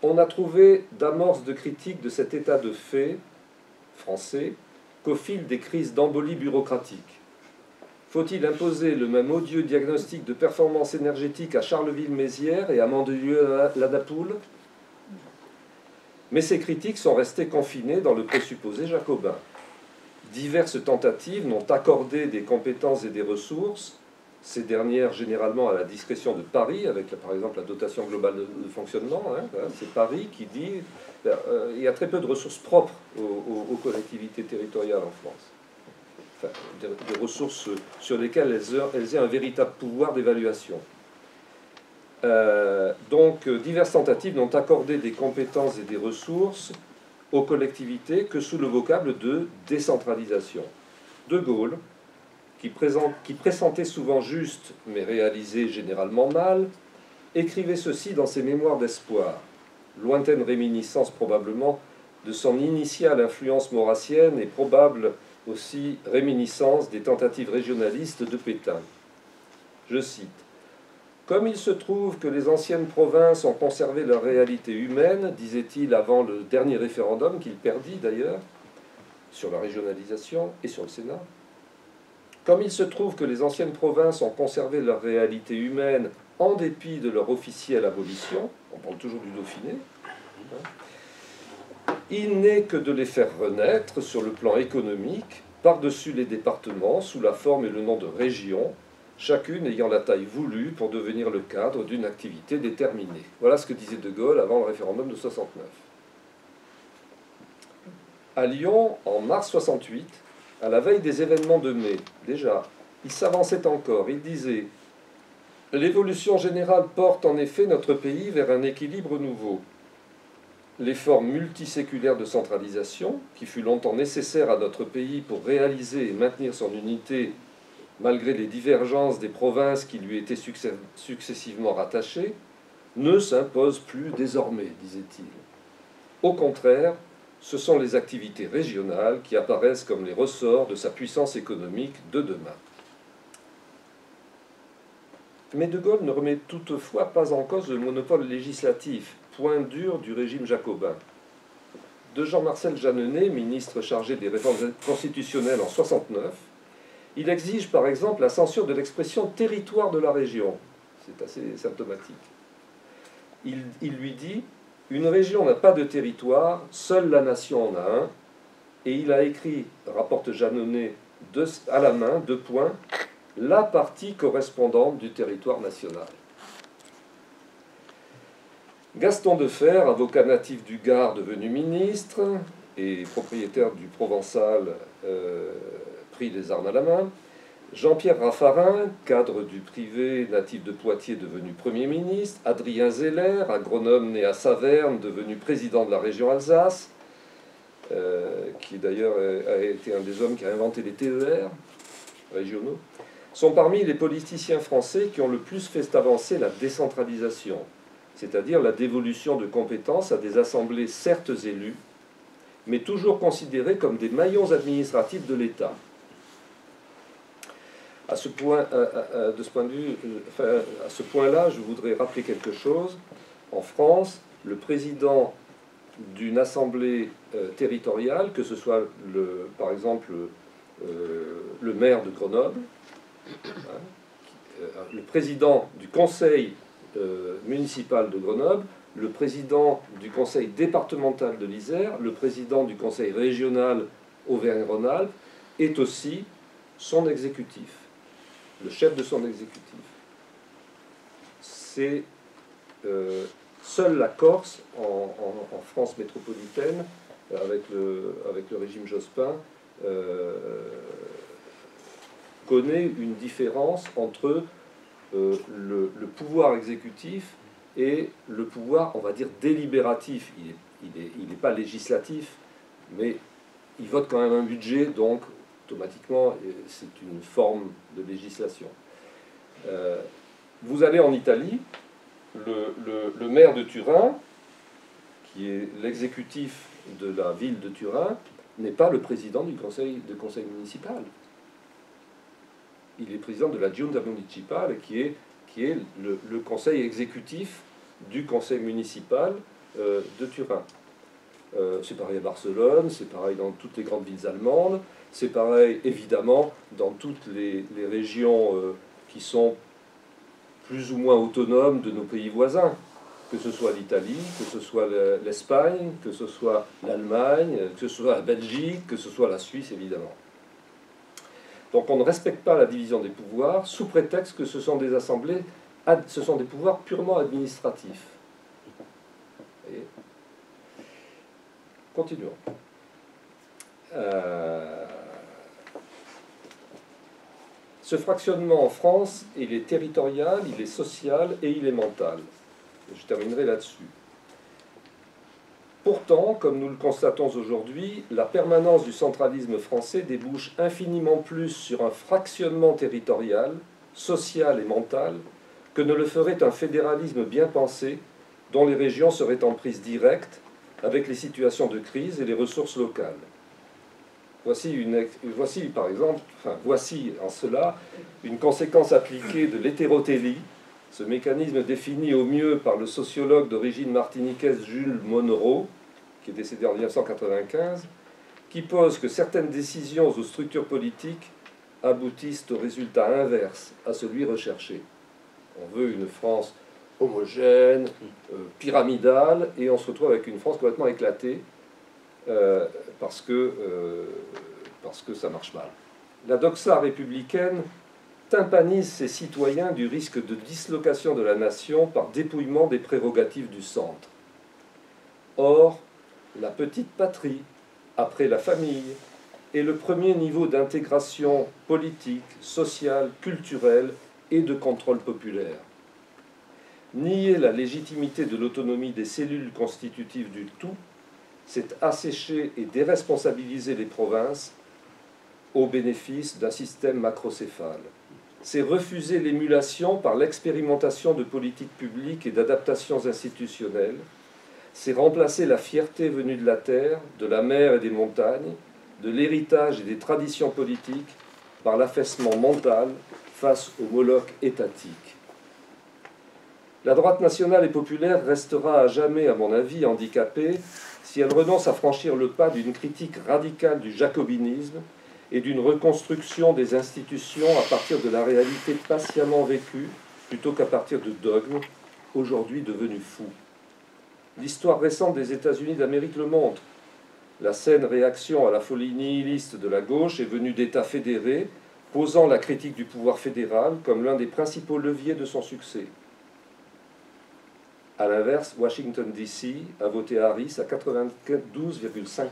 On a trouvé d'amorces de critique de cet état de fait français qu'au fil des crises d'embolie bureaucratique. Faut-il imposer le même odieux diagnostic de performance énergétique à Charleville-Mézières et à Mandelieu-la-Napoule? Mais ces critiques sont restées confinées dans le présupposé jacobin. Diverses tentatives n'ont accordé des compétences et des ressources, ces dernières généralement à la discrétion de Paris, avec par exemple la dotation globale de fonctionnement. C'est Paris qui dit il y a très peu de ressources propres aux collectivités territoriales en France. Enfin, des ressources sur lesquelles elles aient un véritable pouvoir d'évaluation. Donc, diverses tentatives n'ont accordé des compétences et des ressources aux collectivités que sous le vocable de décentralisation. De Gaulle, qui pressentait souvent juste, mais réalisait généralement mal, écrivait ceci dans ses mémoires d'espoir, lointaine réminiscence probablement de son initiale influence maurassienne et probable aussi réminiscence des tentatives régionalistes de Pétain. Je cite: « Comme il se trouve que les anciennes provinces ont conservé leur réalité humaine, disait-il avant le dernier référendum qu'il perdit d'ailleurs, sur la régionalisation et sur le Sénat, comme il se trouve que les anciennes provinces ont conservé leur réalité humaine en dépit de leur officielle abolition, on parle toujours du Dauphiné, il n'est que de les faire renaître sur le plan économique, par-dessus les départements, sous la forme et le nom de régions, chacune ayant la taille voulue pour devenir le cadre d'une activité déterminée. » Voilà ce que disait De Gaulle avant le référendum de 69. À Lyon, en mars 68, à la veille des événements de mai, déjà, il s'avançait encore, il disait « L'évolution générale porte en effet notre pays vers un équilibre nouveau. Les formes multiséculaires de centralisation, qui fut longtemps nécessaire à notre pays pour réaliser et maintenir son unité malgré les divergences des provinces qui lui étaient successivement rattachées, ne s'imposent plus désormais, disait-il. Au contraire, ce sont les activités régionales qui apparaissent comme les ressorts de sa puissance économique de demain. » Mais De Gaulle ne remet toutefois pas en cause le monopole législatif, point dur du régime jacobin. De Jean-Marcel Jeanneney, ministre chargé des réformes constitutionnelles en 69, il exige par exemple la censure de l'expression « territoire de la région ». C'est assez symptomatique. Il lui dit « Une région n'a pas de territoire, seule la nation en a un ». Et il a écrit, rapporte Jeanneney à la main, 2 points, la partie correspondante du territoire national. Gaston Defferre, avocat natif du Gard devenu ministre et propriétaire du Provençal, pris les armes à la main, Jean-Pierre Raffarin, cadre du privé natif de Poitiers, devenu Premier ministre, Adrien Zeller, agronome né à Saverne, devenu président de la région Alsace, qui d'ailleurs a été un des hommes qui a inventé les TER régionaux, sont parmi les politiciens français qui ont le plus fait avancer la décentralisation, c'est-à-dire la dévolution de compétences à des assemblées certes élues, mais toujours considérées comme des maillons administratifs de l'État. À ce point-là, je voudrais rappeler quelque chose. En France, le président d'une assemblée territoriale, que ce soit par exemple le maire de Grenoble, le président du conseil municipal de Grenoble, le président du conseil départemental de l'Isère, le président du conseil régional Auvergne-Rhône-Alpes, est aussi son exécutif, le chef de son exécutif. C'est seule la Corse, en France métropolitaine, avec le régime Jospin, connaît une différence entre le pouvoir exécutif et le pouvoir, on va dire, délibératif. Il n'est pas législatif, mais il vote quand même un budget, donc automatiquement, c'est une forme de législation. Vous allez en Italie, le maire de Turin, qui est l'exécutif de la ville de Turin, n'est pas le président du conseil municipal. Il est président de la Giunta Municipale, qui est le conseil exécutif du conseil municipal de Turin. C'est pareil à Barcelone, c'est pareil dans toutes les grandes villes allemandes, c'est pareil évidemment dans toutes les régions qui sont plus ou moins autonomes de nos pays voisins, que ce soit l'Italie, que ce soit l'Espagne, que ce soit l'Allemagne, que ce soit la Belgique, que ce soit la Suisse évidemment. Donc on ne respecte pas la division des pouvoirs sous prétexte que ce sont des assemblées, ce sont des pouvoirs purement administratifs. Vous voyez ? Continuons. Ce fractionnement en France, il est territorial, il est social et il est mental. Je terminerai là-dessus. Pourtant, comme nous le constatons aujourd'hui, la permanence du centralisme français débouche infiniment plus sur un fractionnement territorial, social et mental, que ne le ferait un fédéralisme bien pensé, dont les régions seraient en prise directe avec les situations de crise et les ressources locales. Voici en cela une conséquence appliquée de l'hétérotélie, ce mécanisme défini au mieux par le sociologue d'origine martiniquaise Jules Monnereau, qui est décédé en 1995, qui pose que certaines décisions ou structures politiques aboutissent au résultat inverse à celui recherché. On veut une France homogène, pyramidale, et on se retrouve avec une France complètement éclatée parce que ça marche mal. La doxa républicaine tympanise ses citoyens du risque de dislocation de la nation par dépouillement des prérogatives du centre. Or, la petite patrie, après la famille, est le premier niveau d'intégration politique, sociale, culturelle et de contrôle populaire. Nier la légitimité de l'autonomie des cellules constitutives du tout, c'est assécher et déresponsabiliser les provinces au bénéfice d'un système macrocéphale. C'est refuser l'émulation par l'expérimentation de politiques publiques et d'adaptations institutionnelles. C'est remplacer la fierté venue de la terre, de la mer et des montagnes, de l'héritage et des traditions politiques par l'affaissement mental face au Moloch étatique. La droite nationale et populaire restera à jamais, à mon avis, handicapée si elle renonce à franchir le pas d'une critique radicale du jacobinisme et d'une reconstruction des institutions à partir de la réalité patiemment vécue plutôt qu'à partir de dogmes aujourd'hui devenus fous. L'histoire récente des États-Unis d'Amérique le montre. La saine réaction à la folie nihiliste de la gauche est venue d'États fédérés, posant la critique du pouvoir fédéral comme l'un des principaux leviers de son succès. A l'inverse, Washington DC a voté Harris à 92,5%.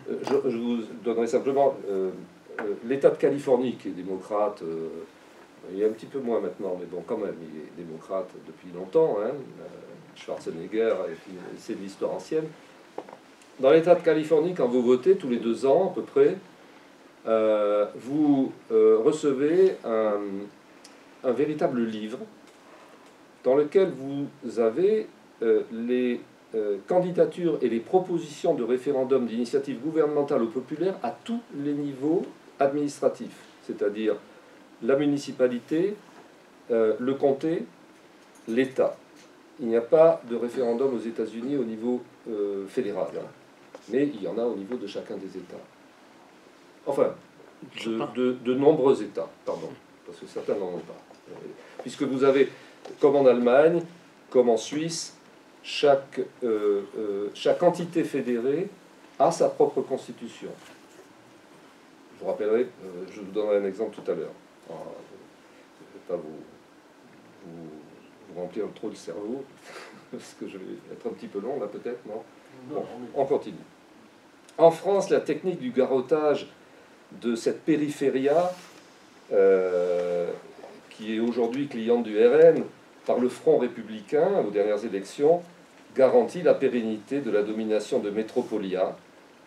je vous donnerai simplement l'État de Californie, qui est démocrate, il est un petit peu moins maintenant, mais bon, quand même, il est démocrate depuis longtemps, hein, Schwarzenegger, c'est de l'histoire ancienne. Dans l'État de Californie, quand vous votez, tous les 2 ans à peu près, vous recevez un véritable livre dans lequel vous avez les candidatures et les propositions de référendum d'initiative gouvernementale ou populaire à tous les niveaux administratifs, c'est-à-dire la municipalité, le comté, l'État. Il n'y a pas de référendum aux États-Unis au niveau fédéral, hein, mais il y en a au niveau de chacun des États. Enfin, de nombreux États, pardon, parce que certains n'en ont pas. Puisque vous avez, comme en Allemagne, comme en Suisse, chaque entité fédérée a sa propre constitution. Je vous rappellerai, je vous donnerai un exemple tout à l'heure. Je ne vais pas vous remplir trop le cerveau, parce que je vais être un petit peu long là peut-être, non? Bon, on continue. En France, la technique du garrotage de cette périphéria, qui est aujourd'hui cliente du RN, par le Front républicain aux dernières élections, garantit la pérennité de la domination de Métropolia,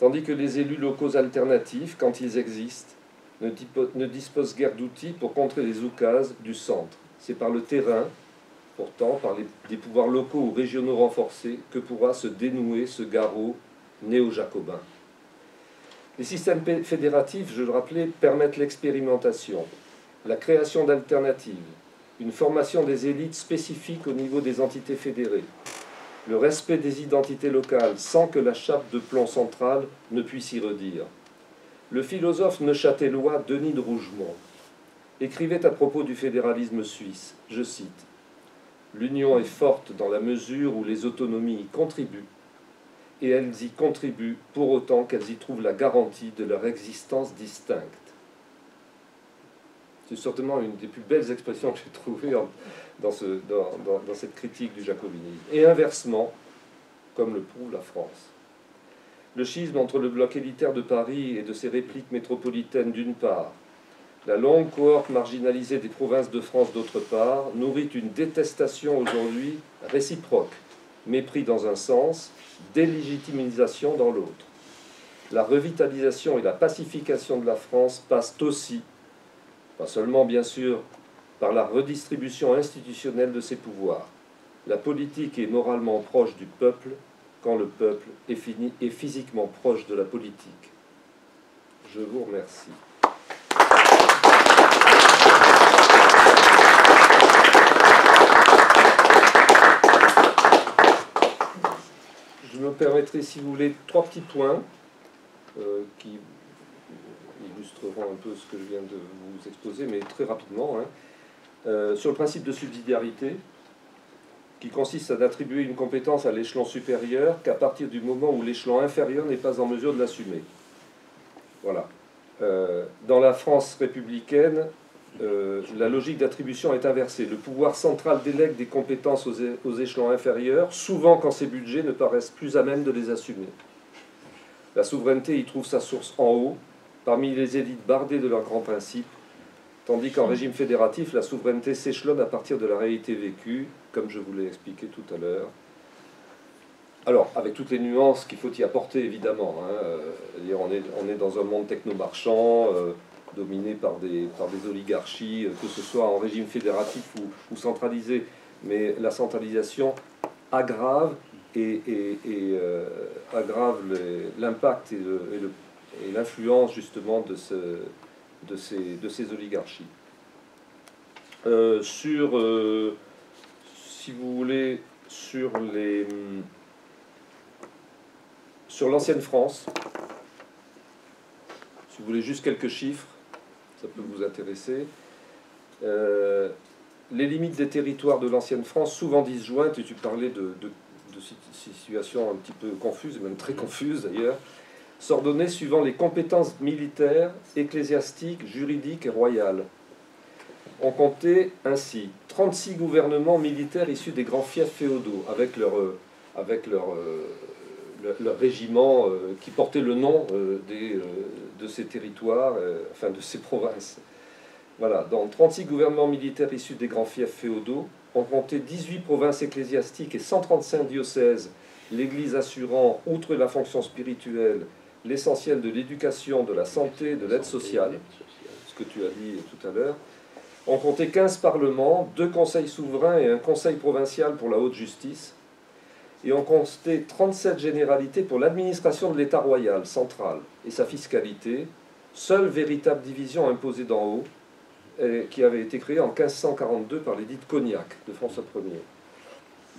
tandis que les élus locaux alternatifs, quand ils existent, ne disposent guère d'outils pour contrer les oukases du centre. C'est par le terrain, pourtant, par des pouvoirs locaux ou régionaux renforcés, que pourra se dénouer ce garrot néo-jacobin. Les systèmes fédératifs, je le rappelais, permettent l'expérimentation, la création d'alternatives, une formation des élites spécifiques au niveau des entités fédérées, le respect des identités locales sans que la chape de plomb centrale ne puisse y redire. Le philosophe neuchâtelois Denis de Rougemont écrivait à propos du fédéralisme suisse, je cite, « L'union est forte dans la mesure où les autonomies y contribuent, et elles y contribuent pour autant qu'elles y trouvent la garantie de leur existence distincte. » C'est certainement une des plus belles expressions que j'ai trouvées dans cette critique du jacobinisme. Et inversement, comme le prouve la France. Le schisme entre le bloc élitaire de Paris et de ses répliques métropolitaines d'une part, la longue cohorte marginalisée des provinces de France d'autre part, nourrit une détestation aujourd'hui réciproque, mépris dans un sens, délégitimisation dans l'autre. La revitalisation et la pacification de la France passent aussi, pas seulement bien sûr, par la redistribution institutionnelle de ses pouvoirs. La politique est moralement proche du peuple quand le peuple est physiquement proche de la politique. Je vous remercie. Je me permettrai, si vous voulez, 3 petits points qui illustreront un peu ce que je viens de vous exposer, mais très rapidement. Sur le principe de subsidiarité, qui consiste à n'attribuer une compétence à l'échelon supérieur qu'à partir du moment où l'échelon inférieur n'est pas en mesure de l'assumer. Voilà. Dans la France républicaine, la logique d'attribution est inversée. Le pouvoir central délègue des compétences aux échelons inférieurs, souvent quand ses budgets ne paraissent plus à même de les assumer. La souveraineté y trouve sa source en haut, parmi les élites bardées de leurs grands principes, tandis qu'en régime fédératif, la souveraineté s'échelonne à partir de la réalité vécue, comme je vous l'ai expliqué tout à l'heure. Alors, avec toutes les nuances qu'il faut y apporter, évidemment. On est dans un monde techno-marchand, dominé par des oligarchies, que ce soit en régime fédératif ou centralisé. Mais la centralisation aggrave aggrave l'impact et l'influence, justement, de ces oligarchies. Si vous voulez, sur l'ancienne France, si vous voulez juste quelques chiffres, ça peut vous intéresser. Les limites des territoires de l'ancienne France, souvent disjointes, et tu parlais de situations un petit peu confuses, même très confuses d'ailleurs, s'ordonnaient suivant les compétences militaires, ecclésiastiques, juridiques et royales. On comptait ainsi 36 gouvernements militaires issus des grands fiefs féodaux, avec leur leur régiment qui portait le nom de ces territoires, enfin de ces provinces. Voilà, dans 36 gouvernements militaires issus des grands fiefs féodaux, on comptait 18 provinces ecclésiastiques et 135 diocèses, l'Église assurant, outre la fonction spirituelle, l'essentiel de l'éducation, de la santé, de l'aide sociale, ce que tu as dit tout à l'heure. On comptait 15 parlements, 2 conseils souverains et un conseil provincial pour la haute justice. Et on comptait 37 généralités pour l'administration de l'État royal central et sa fiscalité, seule véritable division imposée d'en haut, qui avait été créée en 1542 par l'édit de Cognac de François Ier.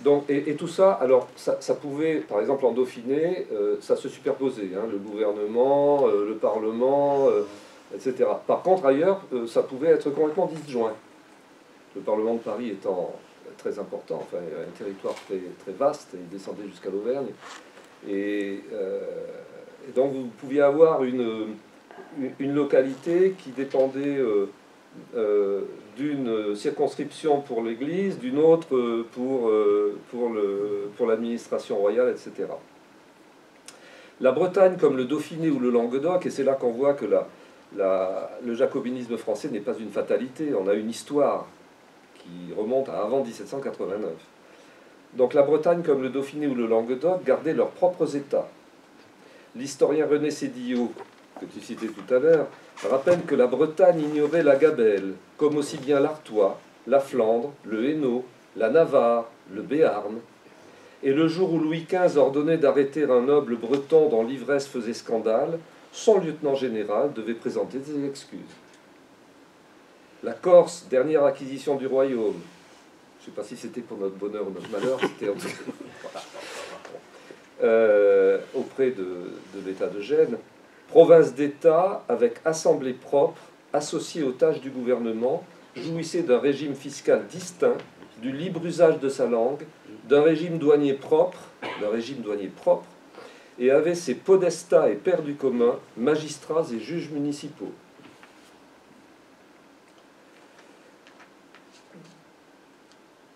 Donc, et tout ça, alors ça pouvait, par exemple en Dauphiné, ça se superposait, hein, le gouvernement, le Parlement, etc. Par contre, ailleurs, ça pouvait être complètement disjoint. Le Parlement de Paris étant très important, enfin, un territoire très, très vaste, il descendait jusqu'à l'Auvergne. Et donc, vous pouviez avoir une localité qui dépendait d'une circonscription pour l'Église, d'une autre pour l'administration royale, etc. La Bretagne, comme le Dauphiné ou le Languedoc, et c'est là qu'on voit que le jacobinisme français n'est pas une fatalité, on a une histoire qui remonte à avant 1789. Donc la Bretagne, comme le Dauphiné ou le Languedoc, gardaient leurs propres États. L'historien René Sédillot, que tu citais tout à l'heure, rappelle que la Bretagne ignorait la Gabelle, comme aussi bien l'Artois, la Flandre, le Hainaut, la Navarre, le Béarn. Et le jour où Louis XV ordonnait d'arrêter un noble breton dont l'ivresse faisait scandale, son lieutenant général devait présenter des excuses. La Corse, dernière acquisition du royaume, je ne sais pas si c'était pour notre bonheur ou notre malheur, c'était en tout cas auprès de l'État de Gênes, province d'État avec assemblée propre, associée aux tâches du gouvernement, jouissait d'un régime fiscal distinct, du libre usage de sa langue, d'un régime douanier propre, et avait ses podestats et pairs du commun, magistrats et juges municipaux.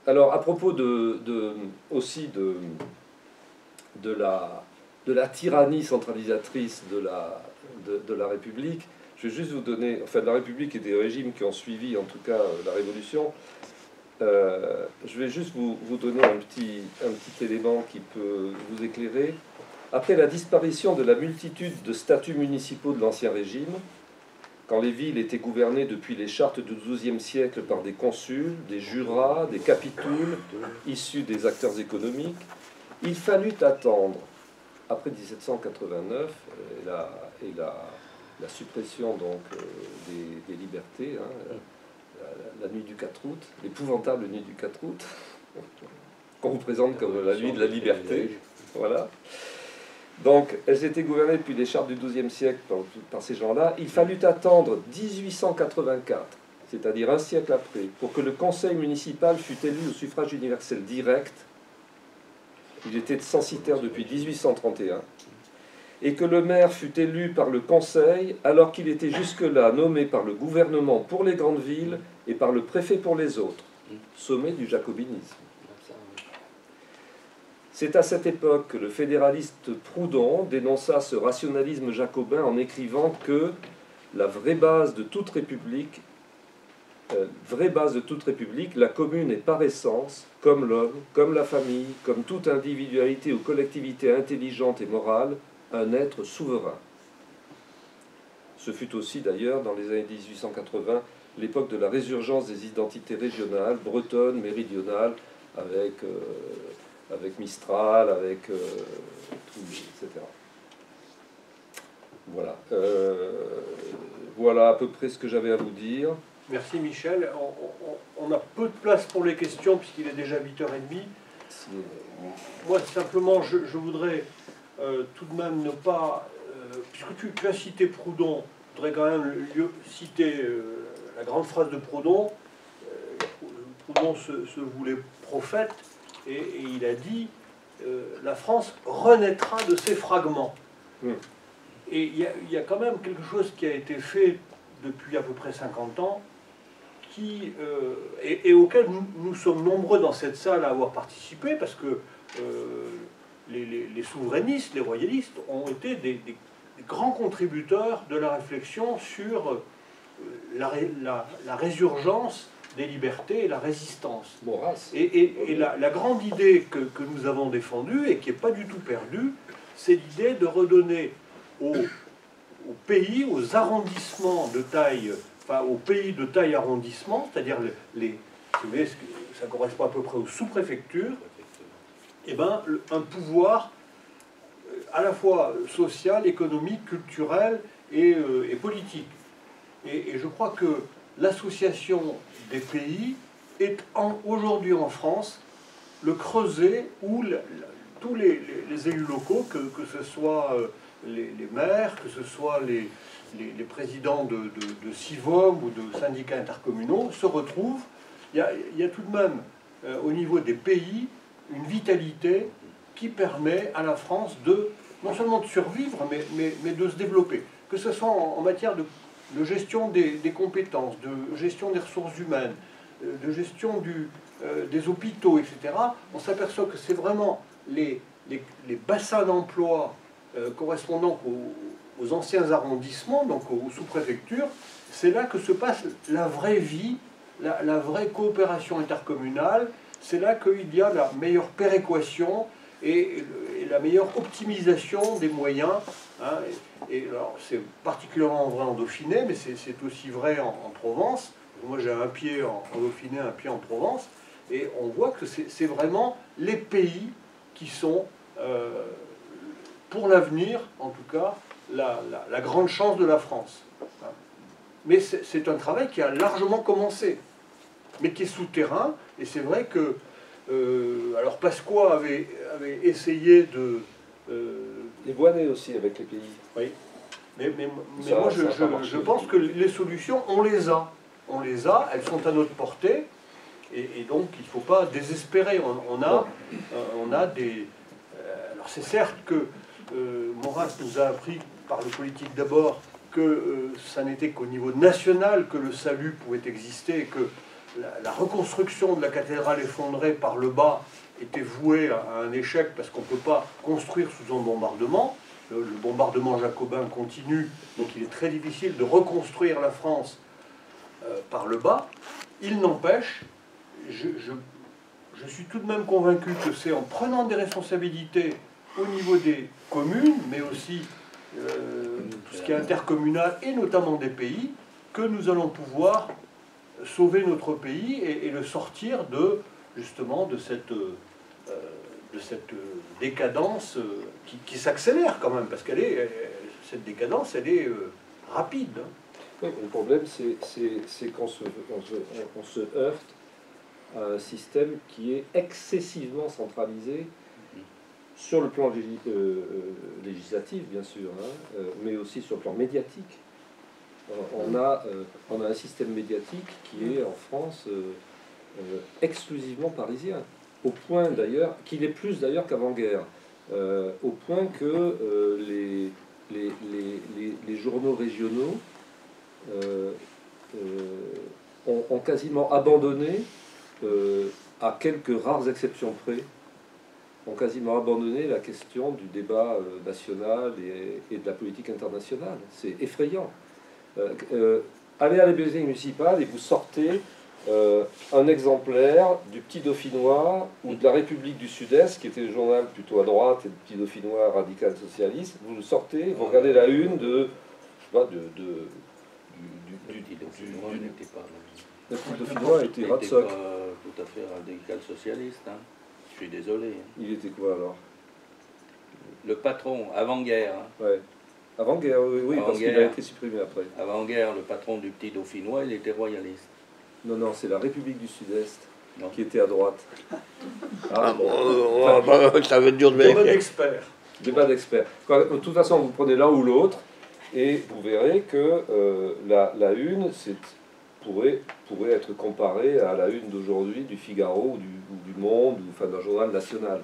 Alors, à propos aussi de la tyrannie centralisatrice de la République, je vais juste vous donner, enfin de la République et des régimes qui ont suivi en tout cas la Révolution, je vais juste vous donner un petit élément qui peut vous éclairer. Après la disparition de la multitude de statuts municipaux de l'Ancien Régime, quand les villes étaient gouvernées depuis les chartes du XIIe siècle par des consuls, des jurats, des capitules issus des acteurs économiques, il fallut attendre, après 1789 et la suppression donc des libertés, hein, la nuit du 4 août, l'épouvantable nuit du 4 août, qu'on vous présente comme la nuit de la liberté, voilà. Donc, elles étaient gouvernées depuis les chartes du XIIe siècle par ces gens-là. Il fallut attendre 1884, c'est-à-dire un siècle après, pour que le conseil municipal fût élu au suffrage universel direct. Il était censitaire depuis 1831. Et que le maire fût élu par le conseil, alors qu'il était jusque-là nommé par le gouvernement pour les grandes villes et par le préfet pour les autres. Sommet du jacobinisme. C'est à cette époque que le fédéraliste Proudhon dénonça ce rationalisme jacobin en écrivant que la vraie base de toute république, la commune est par essence, comme l'homme, comme la famille, comme toute individualité ou collectivité intelligente et morale, un être souverain. Ce fut aussi d'ailleurs dans les années 1880 l'époque de la résurgence des identités régionales, bretonnes, méridionales, avec Mistral, avec etc. Voilà. Voilà à peu près ce que j'avais à vous dire. Merci Michel. On a peu de place pour les questions puisqu'il est déjà 8h30. Moi simplement je voudrais tout de même ne pas, puisque tu as cité Proudhon, je voudrais quand même citer la grande phrase de Proudhon. Proudhon se voulait prophète et il a dit la France renaîtra de ses fragments. Et il y a quand même quelque chose qui a été fait depuis à peu près 50 ans et auquel nous sommes nombreux dans cette salle à avoir participé parce que les souverainistes, les royalistes ont été des grands contributeurs de la réflexion sur la résurgence des libertés et la résistance. Maurras. Et la grande idée que nous avons défendue, et qui n'est pas du tout perdue, c'est l'idée de redonner aux pays, aux arrondissements de taille, enfin aux pays de taille arrondissement, c'est-à-dire vous voyez, ça correspond à peu près aux sous-préfectures, et ben, un pouvoir à la fois social, économique, culturel et politique. Et je crois que l'association des pays est aujourd'hui en France le creuset où tous les élus locaux, que ce soit les maires, que ce soit les présidents de CIVOM ou de syndicats intercommunaux, se retrouvent. Il y a tout de même, au niveau des pays, une vitalité qui permet à la France non seulement de survivre, mais de se développer. Que ce soit en matière de gestion des compétences, de gestion des ressources humaines, de gestion des hôpitaux, etc. On s'aperçoit que c'est vraiment les bassins d'emploi correspondant aux anciens arrondissements, donc aux sous-préfectures, c'est là que se passe la vraie vie, la vraie coopération intercommunale, c'est là qu'il y a la meilleure péréquation et la meilleure optimisation des moyens. Hein. Et alors, c'est particulièrement vrai en Dauphiné, mais c'est aussi vrai en Provence. Moi, j'ai un pied en Dauphiné, un pied en Provence, et on voit que c'est vraiment les pays qui sont, pour l'avenir, en tout cas, la grande chance de la France. Mais c'est un travail qui a largement commencé, mais qui est souterrain, et c'est vrai que alors Pasqua avait essayé de... Les Voisnez aussi avec les pays. Oui. Mais moi, je pense que les solutions, on les a. On les a, elles sont à notre portée, et donc il ne faut pas désespérer. On a des... alors c'est certes que Maurras nous a appris, par le politique d'abord, que ça n'était qu'au niveau national que le salut pouvait exister, et que la reconstruction de la cathédrale effondrée par le bas était vouée à un échec parce qu'on ne peut pas construire sous un bombardement. Le bombardement jacobin continue, donc il est très difficile de reconstruire la France par le bas. Il n'empêche, je suis tout de même convaincu que c'est en prenant des responsabilités au niveau des communes, mais aussi tout ce qui est intercommunal et notamment des pays, que nous allons pouvoir sauver notre pays et le sortir justement de cette décadence qui s'accélère quand même, parce cette décadence, elle est rapide. Hein. Oui, le problème, c'est qu'on se heurte à un système qui est excessivement centralisé sur le plan législatif, bien sûr, hein, mais aussi sur le plan médiatique. On a un système médiatique qui est en France exclusivement parisien, au point d'ailleurs, qu'il est plus d'ailleurs qu'avant-guerre, au point que les journaux régionaux ont quasiment abandonné, à quelques rares exceptions près, ont quasiment abandonné la question du débat national et de la politique internationale. C'est effrayant. Allez à la bibliothèque municipale et vous sortez un exemplaire du Petit Dauphinois ou de la République du Sud-Est, qui était le journal plutôt à droite, et le Petit Dauphinois radical socialiste. Vous le sortez, vous regardez la une de... Je sais pas, Le Petit Dauphinois n'était pas... Le Petit Dauphinois était Ratsock. Tout à fait radical socialiste. Hein. Je suis désolé. Hein. Il était quoi alors? Le patron, avant-guerre. Hein. Ouais. Avant-guerre, oui, Avant parce qu'il a été supprimé après. Avant-guerre, le patron du Petit Dauphinois, il était royaliste. Non, c'est la République du Sud-Est qui était à droite. Ça va être dur de Débat vérifier. d'experts. Débat d'experts. De toute façon, vous prenez l'un ou l'autre, et vous verrez que la une pourrait être comparée à la une d'aujourd'hui du Figaro ou du Monde, ou enfin d'un journal national.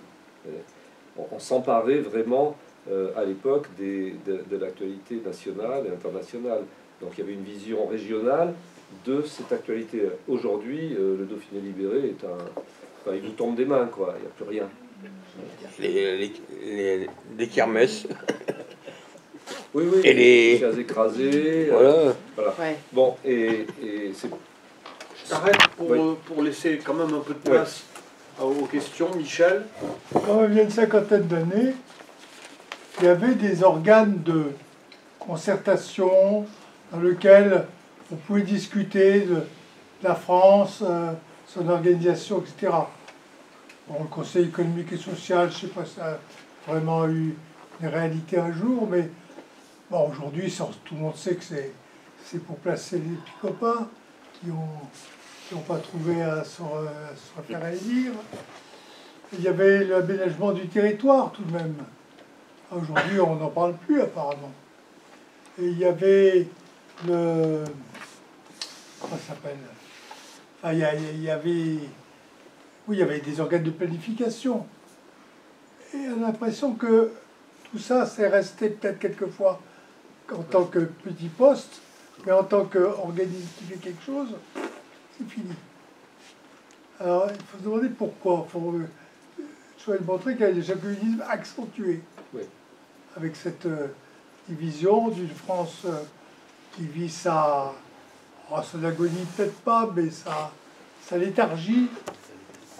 On s'emparait vraiment à l'époque de l'actualité nationale et internationale. Donc il y avait une vision régionale de cette actualité. Aujourd'hui, le Dauphiné libéré est il vous tombe des mains, quoi. Il n'y a plus rien. les kermesses. Oui, oui, Et les chiens écrasés. voilà. Voilà. Ouais. Bon, et c'est... Je t'arrête Oui. pour laisser quand même un peu de place aux questions. Michel? Quand même, il y a une cinquantaine d'années, il y avait des organes de concertation dans lesquels on pouvait discuter de la France, son organisation, etc. Bon, le Conseil économique et social, je ne sais pas si ça a vraiment eu une réalité un jour, mais bon, aujourd'hui, tout le monde sait que c'est pour placer les petits copains qui n'ont pas trouvé à se faire élire. Il y avait l'aménagement du territoire tout de même. Aujourd'hui, on n'en parle plus apparemment. Et il y avait le... Comment ça s'appelle? Enfin, il y avait... Oui, il y avait des organes de planification. Et on a l'impression que tout ça, c'est resté peut-être quelquefois en tant que petit poste, mais en tant qu'organisme qui fait quelque chose, c'est fini. Alors, il faut se demander pourquoi. Je vais montrer qu'il y a des jacobinismes accentués. Oui. Avec cette division d'une France qui vit son agonie, peut-être pas, mais sa léthargie,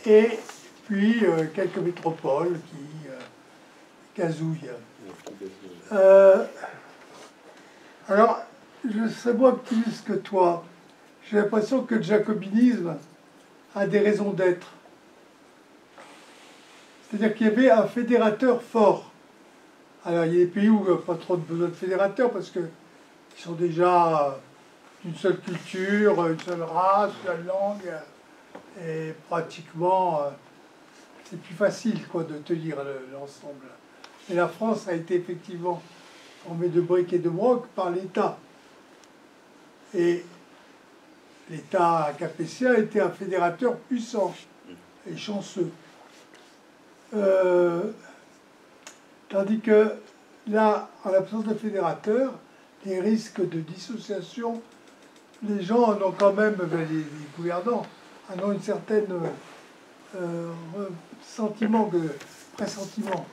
et puis quelques métropoles qui gazouillent. Alors, je serais moins optimiste que toi. J'ai l'impression que le jacobinisme a des raisons d'être. C'est-à-dire qu'il y avait un fédérateur fort. Alors, il y a des pays où il n'y a pas trop besoin de fédérateurs parce qu'ils sont déjà d'une seule culture, une seule race, une seule langue, et pratiquement, c'est plus facile quoi, de tenir l'ensemble. Mais la France a été effectivement formée de briques et de broc par l'État. Et l'État capétien était un fédérateur puissant et chanceux. Tandis que là, en l'absence de fédérateur, les risques de dissociation, les gens en ont quand même, les gouvernants, en ont une certaine pressentiment.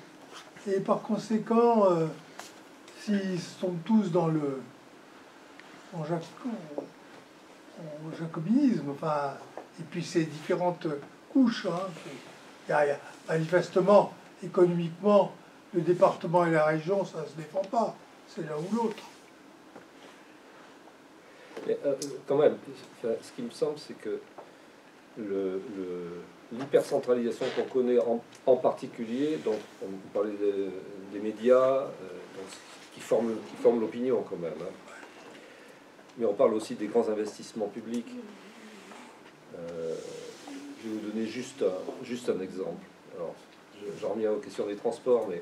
Et par conséquent, s'ils sont tous dans en jacobinisme, enfin, et puis ces différentes couches, hein, il y a manifestement, économiquement, le département et la région, ça ne se défend pas, c'est l'un ou l'autre. Quand même, ce qui me semble, c'est que l'hypercentralisation qu'on connaît en particulier, donc on parlait des médias, qui forment l'opinion quand même, hein. Mais on parle aussi des grands investissements publics. Je vais vous donner juste un exemple. Alors, j'en reviens aux questions des transports, mais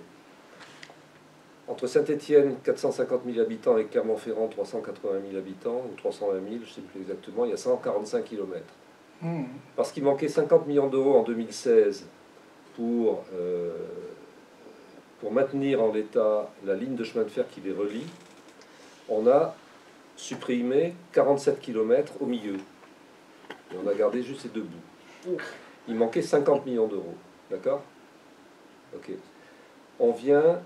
entre Saint-Étienne, 450 000 habitants, et Clermont-Ferrand, 380 000 habitants, ou 320 000, je ne sais plus exactement, il y a 145 km. Parce qu'il manquait 50 millions d'euros en 2016 pour maintenir en l'état la ligne de chemin de fer qui les relie, on a supprimé 47 km au milieu. Et on a gardé juste ces deux bouts. Il manquait 50 millions d'euros. D'accord? Ok. On vient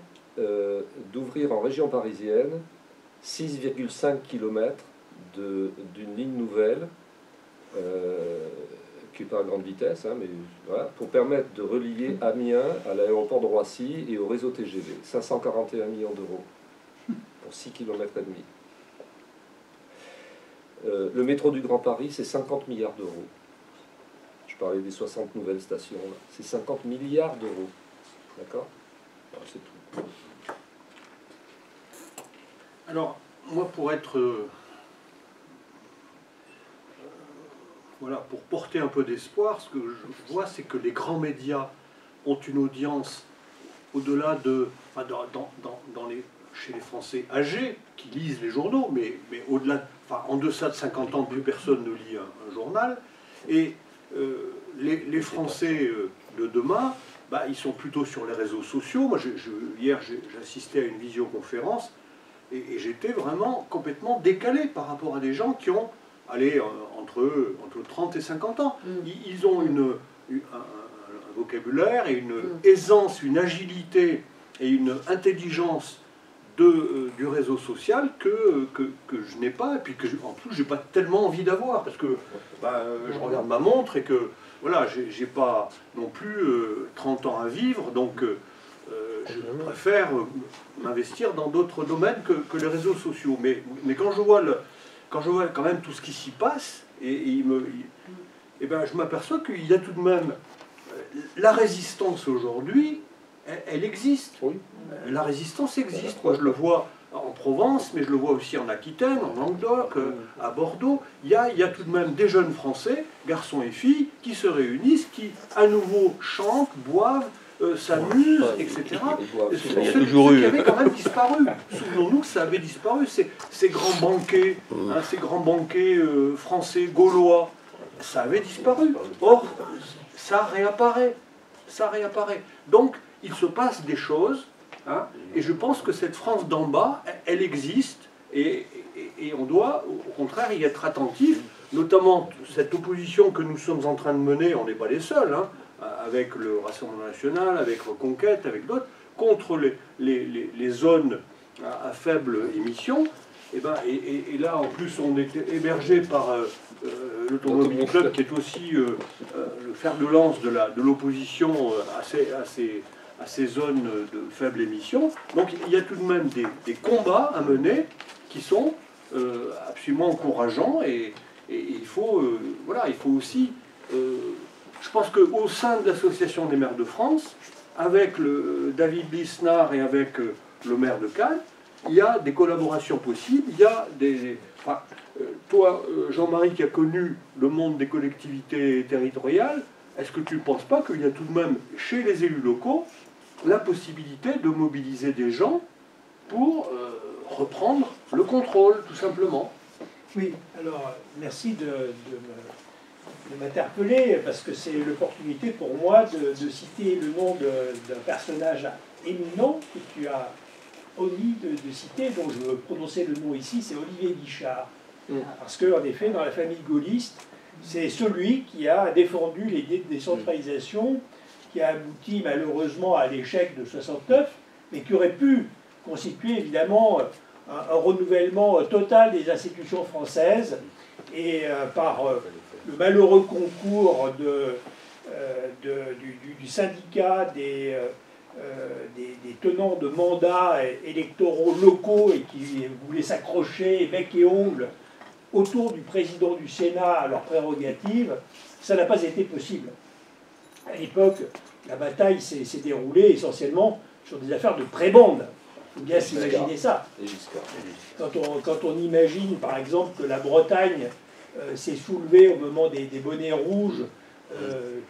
d'ouvrir en région parisienne 6,5 km d'une ligne nouvelle qui n'est pas à grande vitesse, hein, mais voilà, pour permettre de relier Amiens à l'aéroport de Roissy et au réseau TGV. 541 millions d'euros pour 6 km et demi. Le métro du Grand Paris, c'est 50 milliards d'euros. Je parlais des 60 nouvelles stations. C'est 50 milliards d'euros. D'accord? C'est tout. Alors, moi, pour être... voilà, pour porter un peu d'espoir, ce que je vois, c'est que les grands médias ont une audience au-delà de... Enfin, chez les Français âgés, qui lisent les journaux, mais au-delà... Enfin, en deçà de 50 ans, plus personne ne lit un journal. Et les Français de demain, bah, ils sont plutôt sur les réseaux sociaux. Moi, hier, j'assistais à une visioconférence et j'étais vraiment complètement décalé par rapport à des gens qui ont, allez, entre 30 et 50 ans. Ils ont un vocabulaire et une aisance, une agilité et une intelligence du réseau social que je n'ai pas, et puis que en plus j'ai pas tellement envie d'avoir, parce que je regarde ma montre et que voilà, j'ai pas non plus 30 ans à vivre, donc je préfère m'investir dans d'autres domaines que les réseaux sociaux. Mais quand je vois quand même tout ce qui s'y passe, je m'aperçois qu'il y a tout de même la résistance aujourd'hui, elle existe. Oui. La résistance existe. Moi, je le vois en Provence, mais je le vois aussi en Aquitaine, en Languedoc, à Bordeaux. Il y a tout de même des jeunes Français, garçons et filles, qui se réunissent, qui à nouveau chantent, boivent, s'amusent, etc. Ce qui avait quand même disparu. Souvenons-nous que ça avait disparu. Ces grands banquets, ces grands banquets français, gaulois, ça avait disparu. Or, ça réapparaît. Ça réapparaît. Donc, il se passe des choses, et je pense que cette France d'en bas, elle existe, et on doit, au contraire, y être attentif, notamment cette opposition que nous sommes en train de mener, on n'est pas les seuls, avec le Rassemblement National, avec Reconquête, avec d'autres, contre les zones à faible émission. Et là, en plus, on est hébergé par l'Automobile Club, qui est aussi le fer de lance de l'opposition à ces zones de faible émission. Donc il y a tout de même des combats à mener qui sont absolument encourageants, et il faut aussi... je pense qu'au sein de l'Association des maires de France, avec David Lisnard et avec le maire de Cannes, il y a des collaborations possibles, il y a toi, Jean-Marie, qui a connu le monde des collectivités territoriales, est-ce que tu ne penses pas qu'il y a tout de même, chez les élus locaux, la possibilité de mobiliser des gens pour reprendre le contrôle, tout simplement? Oui, alors merci de m'interpeller, parce que c'est l'opportunité pour moi de citer le nom d'un personnage éminent que tu as omis de citer, dont je veux prononcer le nom ici, c'est Olivier Guichard. Parce qu'en effet, dans la famille gaulliste, c'est celui qui a défendu l'idée de décentralisation, qui a abouti malheureusement à l'échec de 69, mais qui aurait pu constituer évidemment un renouvellement total des institutions françaises, et par le malheureux concours du syndicat des tenants de mandats électoraux locaux, et qui voulaient s'accrocher bec et ongles autour du président du Sénat à leurs prérogatives, ça n'a pas été possible. À l'époque, la bataille s'est déroulée essentiellement sur des affaires de prébande. Il faut bien s'imaginer ça. Quand on imagine, par exemple, que la Bretagne s'est soulevée au moment des bonnets rouges,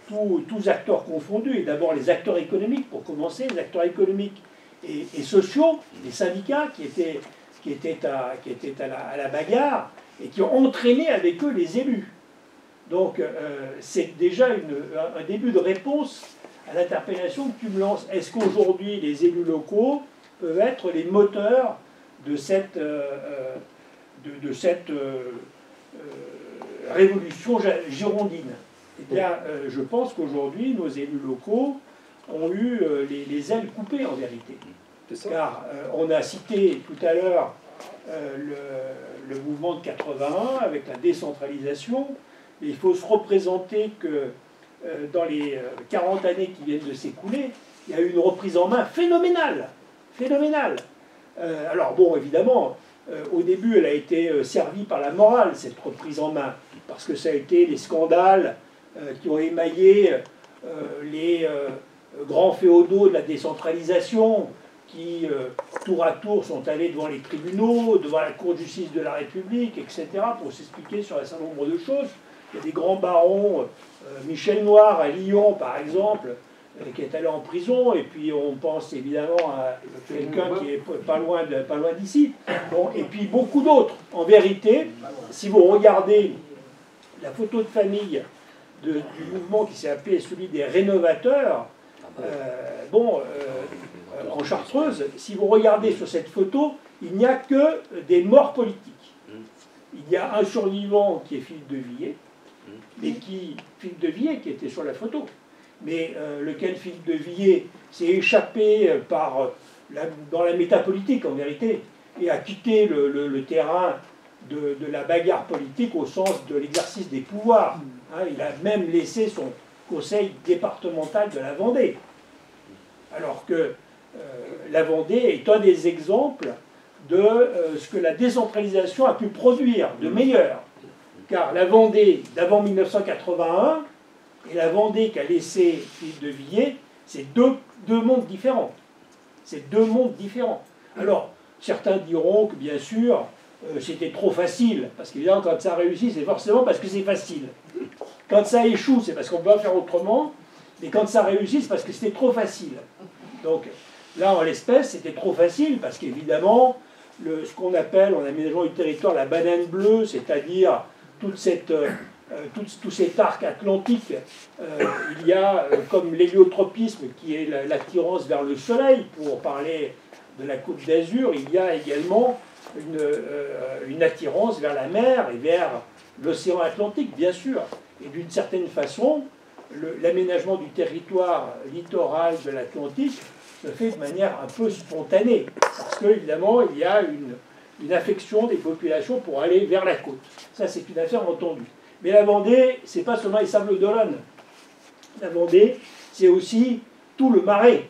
tous acteurs confondus, et d'abord les acteurs économiques, pour commencer, les acteurs économiques et sociaux, les syndicats qui étaient à la bagarre, et qui ont entraîné avec eux les élus. Donc c'est déjà un début de réponse à l'interpellation que tu me lances. Est-ce qu'aujourd'hui les élus locaux peuvent être les moteurs de cette révolution girondine? Eh bien, je pense qu'aujourd'hui, nos élus locaux ont eu les ailes coupées, en vérité. Car on a cité tout à l'heure le mouvement de 81 avec la décentralisation. Et il faut se représenter que dans les 40 années qui viennent de s'écouler, il y a eu une reprise en main phénoménale. Phénoménale. Alors bon, évidemment, au début, elle a été servie par la morale, cette reprise en main, parce que ça a été les scandales qui ont émaillé les grands féodaux de la décentralisation, qui, tour à tour, sont allés devant les tribunaux, devant la Cour de justice de la République, etc., pour s'expliquer sur un certain nombre de choses. Il y a des grands barons, Michel Noir à Lyon, par exemple, qui est allé en prison, et puis on pense évidemment à quelqu'un qui est pas loin d'ici. Bon, et puis beaucoup d'autres. En vérité, si vous regardez la photo de famille du mouvement qui s'est appelé celui des rénovateurs, en Chartreuse, si vous regardez sur cette photo, il n'y a que des morts politiques. Il y a un survivant qui est Philippe de Villiers, Philippe de Villiers qui était sur la photo. mais lequel Philippe de Villiers s'est échappé dans la métapolitique en vérité, et a quitté le terrain de la bagarre politique au sens de l'exercice des pouvoirs. Hein, il a même laissé son conseil départemental de la Vendée. Alors que la Vendée est un des exemples de ce que la décentralisation a pu produire de meilleur. Car la Vendée d'avant 1981 et la Vendée qu'a laissé Philippe de Villiers, c'est deux mondes différents. C'est deux mondes différents. Alors, certains diront que bien sûr, c'était trop facile, parce qu'évidemment, quand ça réussit, c'est forcément parce que c'est facile. Quand ça échoue, c'est parce qu'on peut faire autrement, mais quand ça réussit, c'est parce que c'était trop facile. Donc, là, en l'espèce, c'était trop facile, parce qu'évidemment, ce qu'on appelle en aménagement du territoire la banane bleue, c'est-à-dire tout cet arc atlantique, il y a comme l'héliotropisme qui est l'attirance vers le soleil, pour parler de la Côte d'Azur, il y a également une attirance vers la mer et vers l'océan Atlantique, bien sûr. Et d'une certaine façon, l'aménagement du territoire littoral de l'Atlantique se fait de manière un peu spontanée, parce qu'évidemment, il y a une affection des populations pour aller vers la côte. Ça, c'est une affaire entendue. Mais la Vendée, c'est pas seulement les Sables d'Olonne. La Vendée, c'est aussi tout le Marais.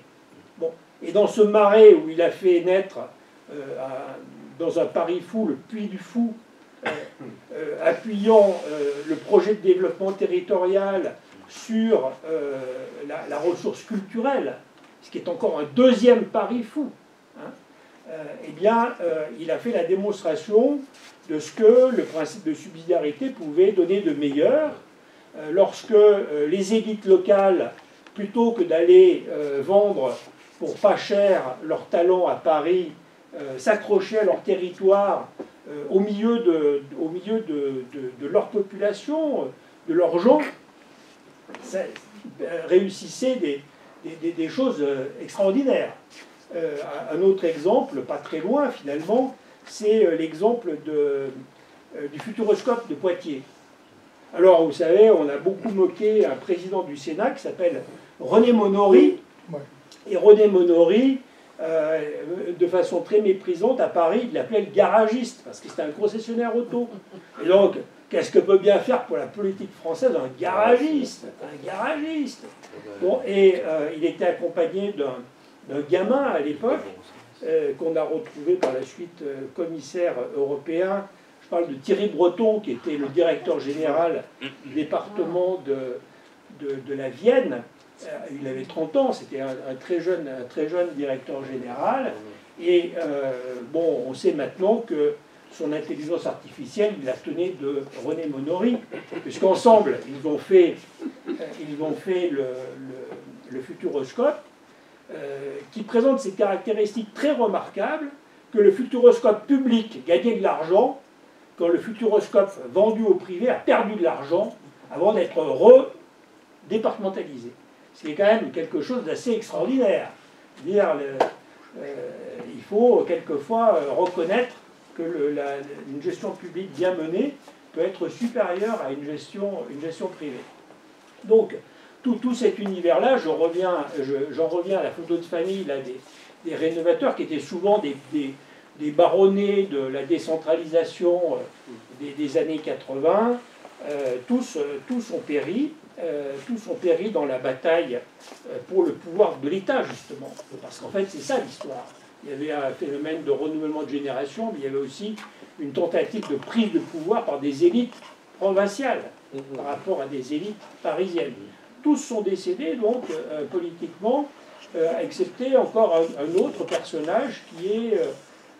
Bon. Et dans ce Marais où il a fait naître, dans un Paris fou, le Puy du Fou, appuyant le projet de développement territorial sur la ressource culturelle, ce qui est encore un deuxième Paris fou, hein, eh bien, il a fait la démonstration de ce que le principe de subsidiarité pouvait donner de meilleur lorsque les élites locales, plutôt que d'aller vendre pour pas cher leurs talents à Paris, s'accrochaient à leur territoire au milieu de leur population, de leurs gens, ça réussissait des choses extraordinaires. Un autre exemple, pas très loin finalement, c'est l'exemple du Futuroscope de Poitiers. Alors, vous savez, on a beaucoup moqué un président du Sénat qui s'appelle René Monory. Et René Monory, de façon très méprisante, à Paris, il l'appelait le garagiste, parce que c'était un concessionnaire auto. Et donc, qu'est-ce que peut bien faire pour la politique française un garagiste? Un garagiste. Bon, et il était accompagné d'un gamin à l'époque, qu'on a retrouvé par la suite commissaire européen. Je parle de Thierry Breton, qui était le directeur général du département de la Vienne. Il avait 30 ans, c'était un très jeune directeur général. Et bon, on sait maintenant que son intelligence artificielle, il la tenait de René Monory, puisqu'ensemble, ils ont fait le Futuroscope, qui présente ces caractéristiques très remarquables, que le Futuroscope public gagnait de l'argent, quand le Futuroscope vendu au privé a perdu de l'argent avant d'être redépartementalisé. Ce qui est quand même quelque chose d'assez extraordinaire. Il faut quelquefois reconnaître que une gestion publique bien menée peut être supérieure à une gestion privée. Donc, tout cet univers-là, j'en reviens à la photo de famille là, des rénovateurs qui étaient souvent des baronnets de la décentralisation des années 80, tous ont péri dans la bataille pour le pouvoir de l'État, justement. Parce qu'en fait, c'est ça l'histoire. Il y avait un phénomène de renouvellement de génération, mais il y avait aussi une tentative de prise de pouvoir par des élites provinciales par rapport à des élites parisiennes. Tous sont décédés, donc, politiquement, excepté encore un autre personnage qui est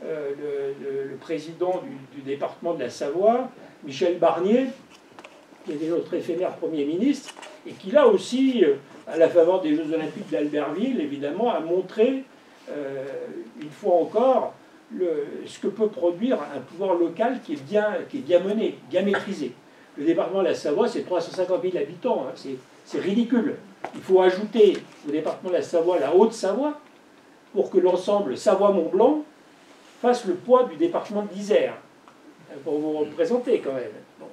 le président du département de la Savoie, Michel Barnier, qui était notre éphémère Premier ministre, et qui là aussi, à la faveur des Jeux Olympiques d'Albertville, évidemment, a montré, une fois encore, ce que peut produire un pouvoir local qui est bien mené, bien maîtrisé. Le département de la Savoie, c'est 350 000 habitants, hein, c'est ridicule. Il faut ajouter au département de la Savoie la Haute-Savoie pour que l'ensemble Savoie-Mont-Blanc fasse le poids du département de l'Isère, pour vous représenter quand même. Bon.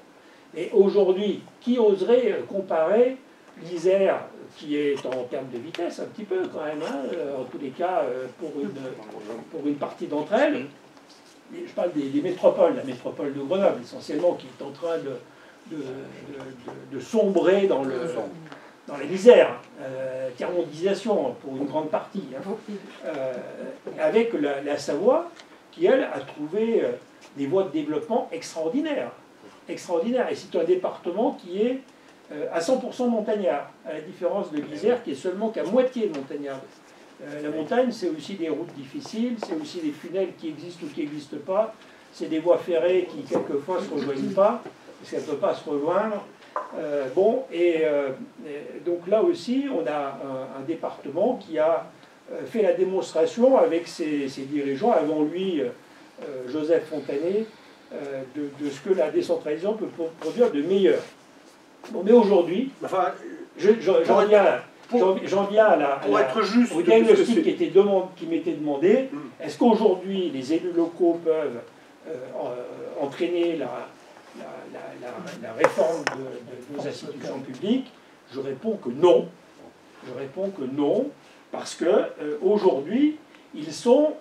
Et aujourd'hui, qui oserait comparer l'Isère, qui est en termes de vitesse un petit peu quand même, hein, en tous les cas pour une partie d'entre elles. Je parle des métropoles, la métropole de Grenoble essentiellement, qui est en train de sombrer dans la misère, tiers-mondisation pour une grande partie, hein, avec la Savoie qui, elle, a trouvé des voies de développement extraordinaires. Et c'est un département qui est à 100% montagnard, à la différence de l'Isère qui est seulement qu'à moitié montagnard. La montagne, c'est aussi des routes difficiles, c'est aussi des tunnels qui existent ou qui n'existent pas, c'est des voies ferrées qui quelquefois ne se rejoignent pas, parce qu'elles ne peuvent pas se rejoindre. Donc là aussi, on a un département qui a fait la démonstration avec ses dirigeants, avant lui, Joseph Fontanet, de ce que la décentralisation peut produire de meilleur. Bon, mais aujourd'hui, Enfin, j'en viens au diagnostic qui m'était demandé. Est-ce qu'aujourd'hui, les élus locaux peuvent entraîner la réforme de nos institutions publiques? Je réponds que non. Je réponds que non, parce que aujourd'hui, ils sont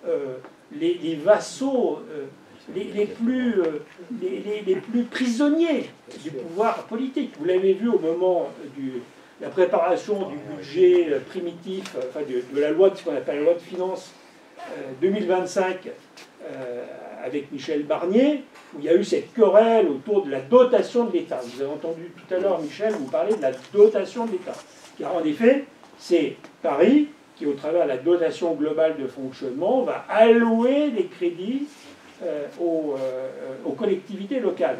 les vassaux les plus prisonniers du pouvoir politique. Vous l'avez vu au moment de la préparation du budget primitif, enfin de la loi, de ce qu'on appelle la loi de finances 2025, avec Michel Barnier, où il y a eu cette querelle autour de la dotation de l'État. Vous avez entendu tout à l'heure, Michel, vous parler de la dotation de l'État. Car en effet, c'est Paris qui, au travers de la dotation globale de fonctionnement, va allouer des crédits aux collectivités locales.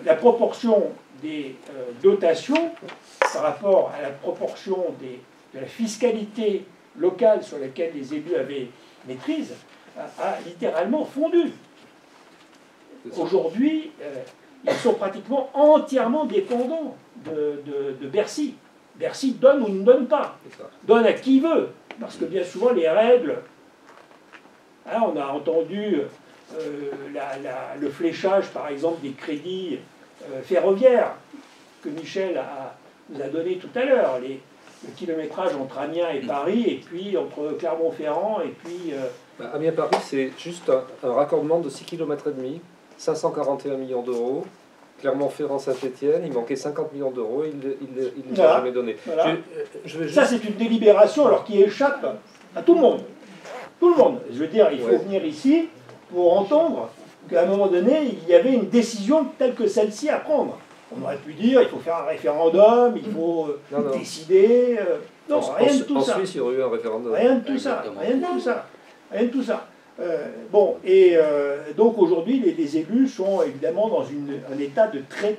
La proportion des dotations par rapport à la proportion de la fiscalité locale sur laquelle les élus avaient maîtrise a littéralement fondu. Aujourd'hui, ils sont pratiquement entièrement dépendants de Bercy. Bercy donne ou ne donne pas. Donne à qui veut. Parce que bien souvent, les règles... Hein, on a entendu le fléchage, par exemple, des crédits ferroviaires que Michel nous a donné tout à l'heure. Le kilométrage entre Amiens et Paris, et puis entre Clermont-Ferrand et puis... Amiens-Paris, c'est juste un raccordement de 6,5 km, 541 millions d'euros. Clermont-Ferrand-Saint-Étienne, il manquait 50 millions d'euros, il ne les a jamais donnés. Voilà. Ça, c'est une délibération alors qui échappe à tout le monde. Tout le monde. Je veux dire, il faut venir ici pour entendre qu'à un moment donné, il y avait une décision telle que celle-ci à prendre. On aurait pu dire, il faut faire un référendum, il faut décider... non, rien de tout ça. En Suisse, il y aurait eu un référendum. Rien de tout ça. Rien de tout ça. Rien de tout ça. Donc aujourd'hui, les élus sont évidemment dans un état de très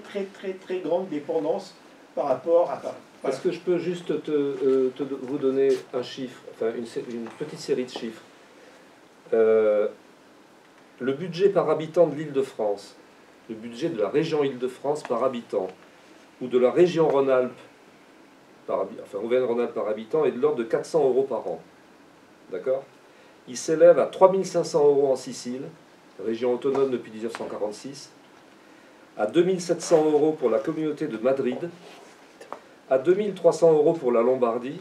grande dépendance par rapport à Paris. Voilà. Est-ce que je peux juste vous donner un chiffre, enfin une petite série de chiffres. Le budget par habitant de l'Île-de-France, le budget de la région Île-de-France par habitant, ou de la région Rhône-Alpes, Auvergne-Rhône-Alpes par habitant, est de l'ordre de 400 € par an. D'accord ? Il s'élève à 3 500 € en Sicile, région autonome depuis 1946, à 2 700 € pour la communauté de Madrid, à 2 300 € pour la Lombardie,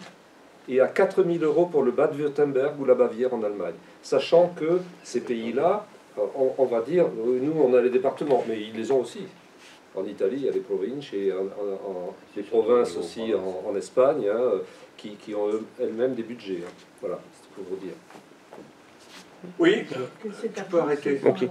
et à 4 000 € pour le Bade-Württemberg ou la Bavière en Allemagne. Sachant que ces pays-là, on va dire, nous on a les départements, mais ils les ont aussi. En Italie, il y a les provinces, et les provinces aussi en Espagne, hein, qui ont elles-mêmes des budgets. Hein. Voilà, c'est pour vous dire. Oui, tu peux arrêter. Okay.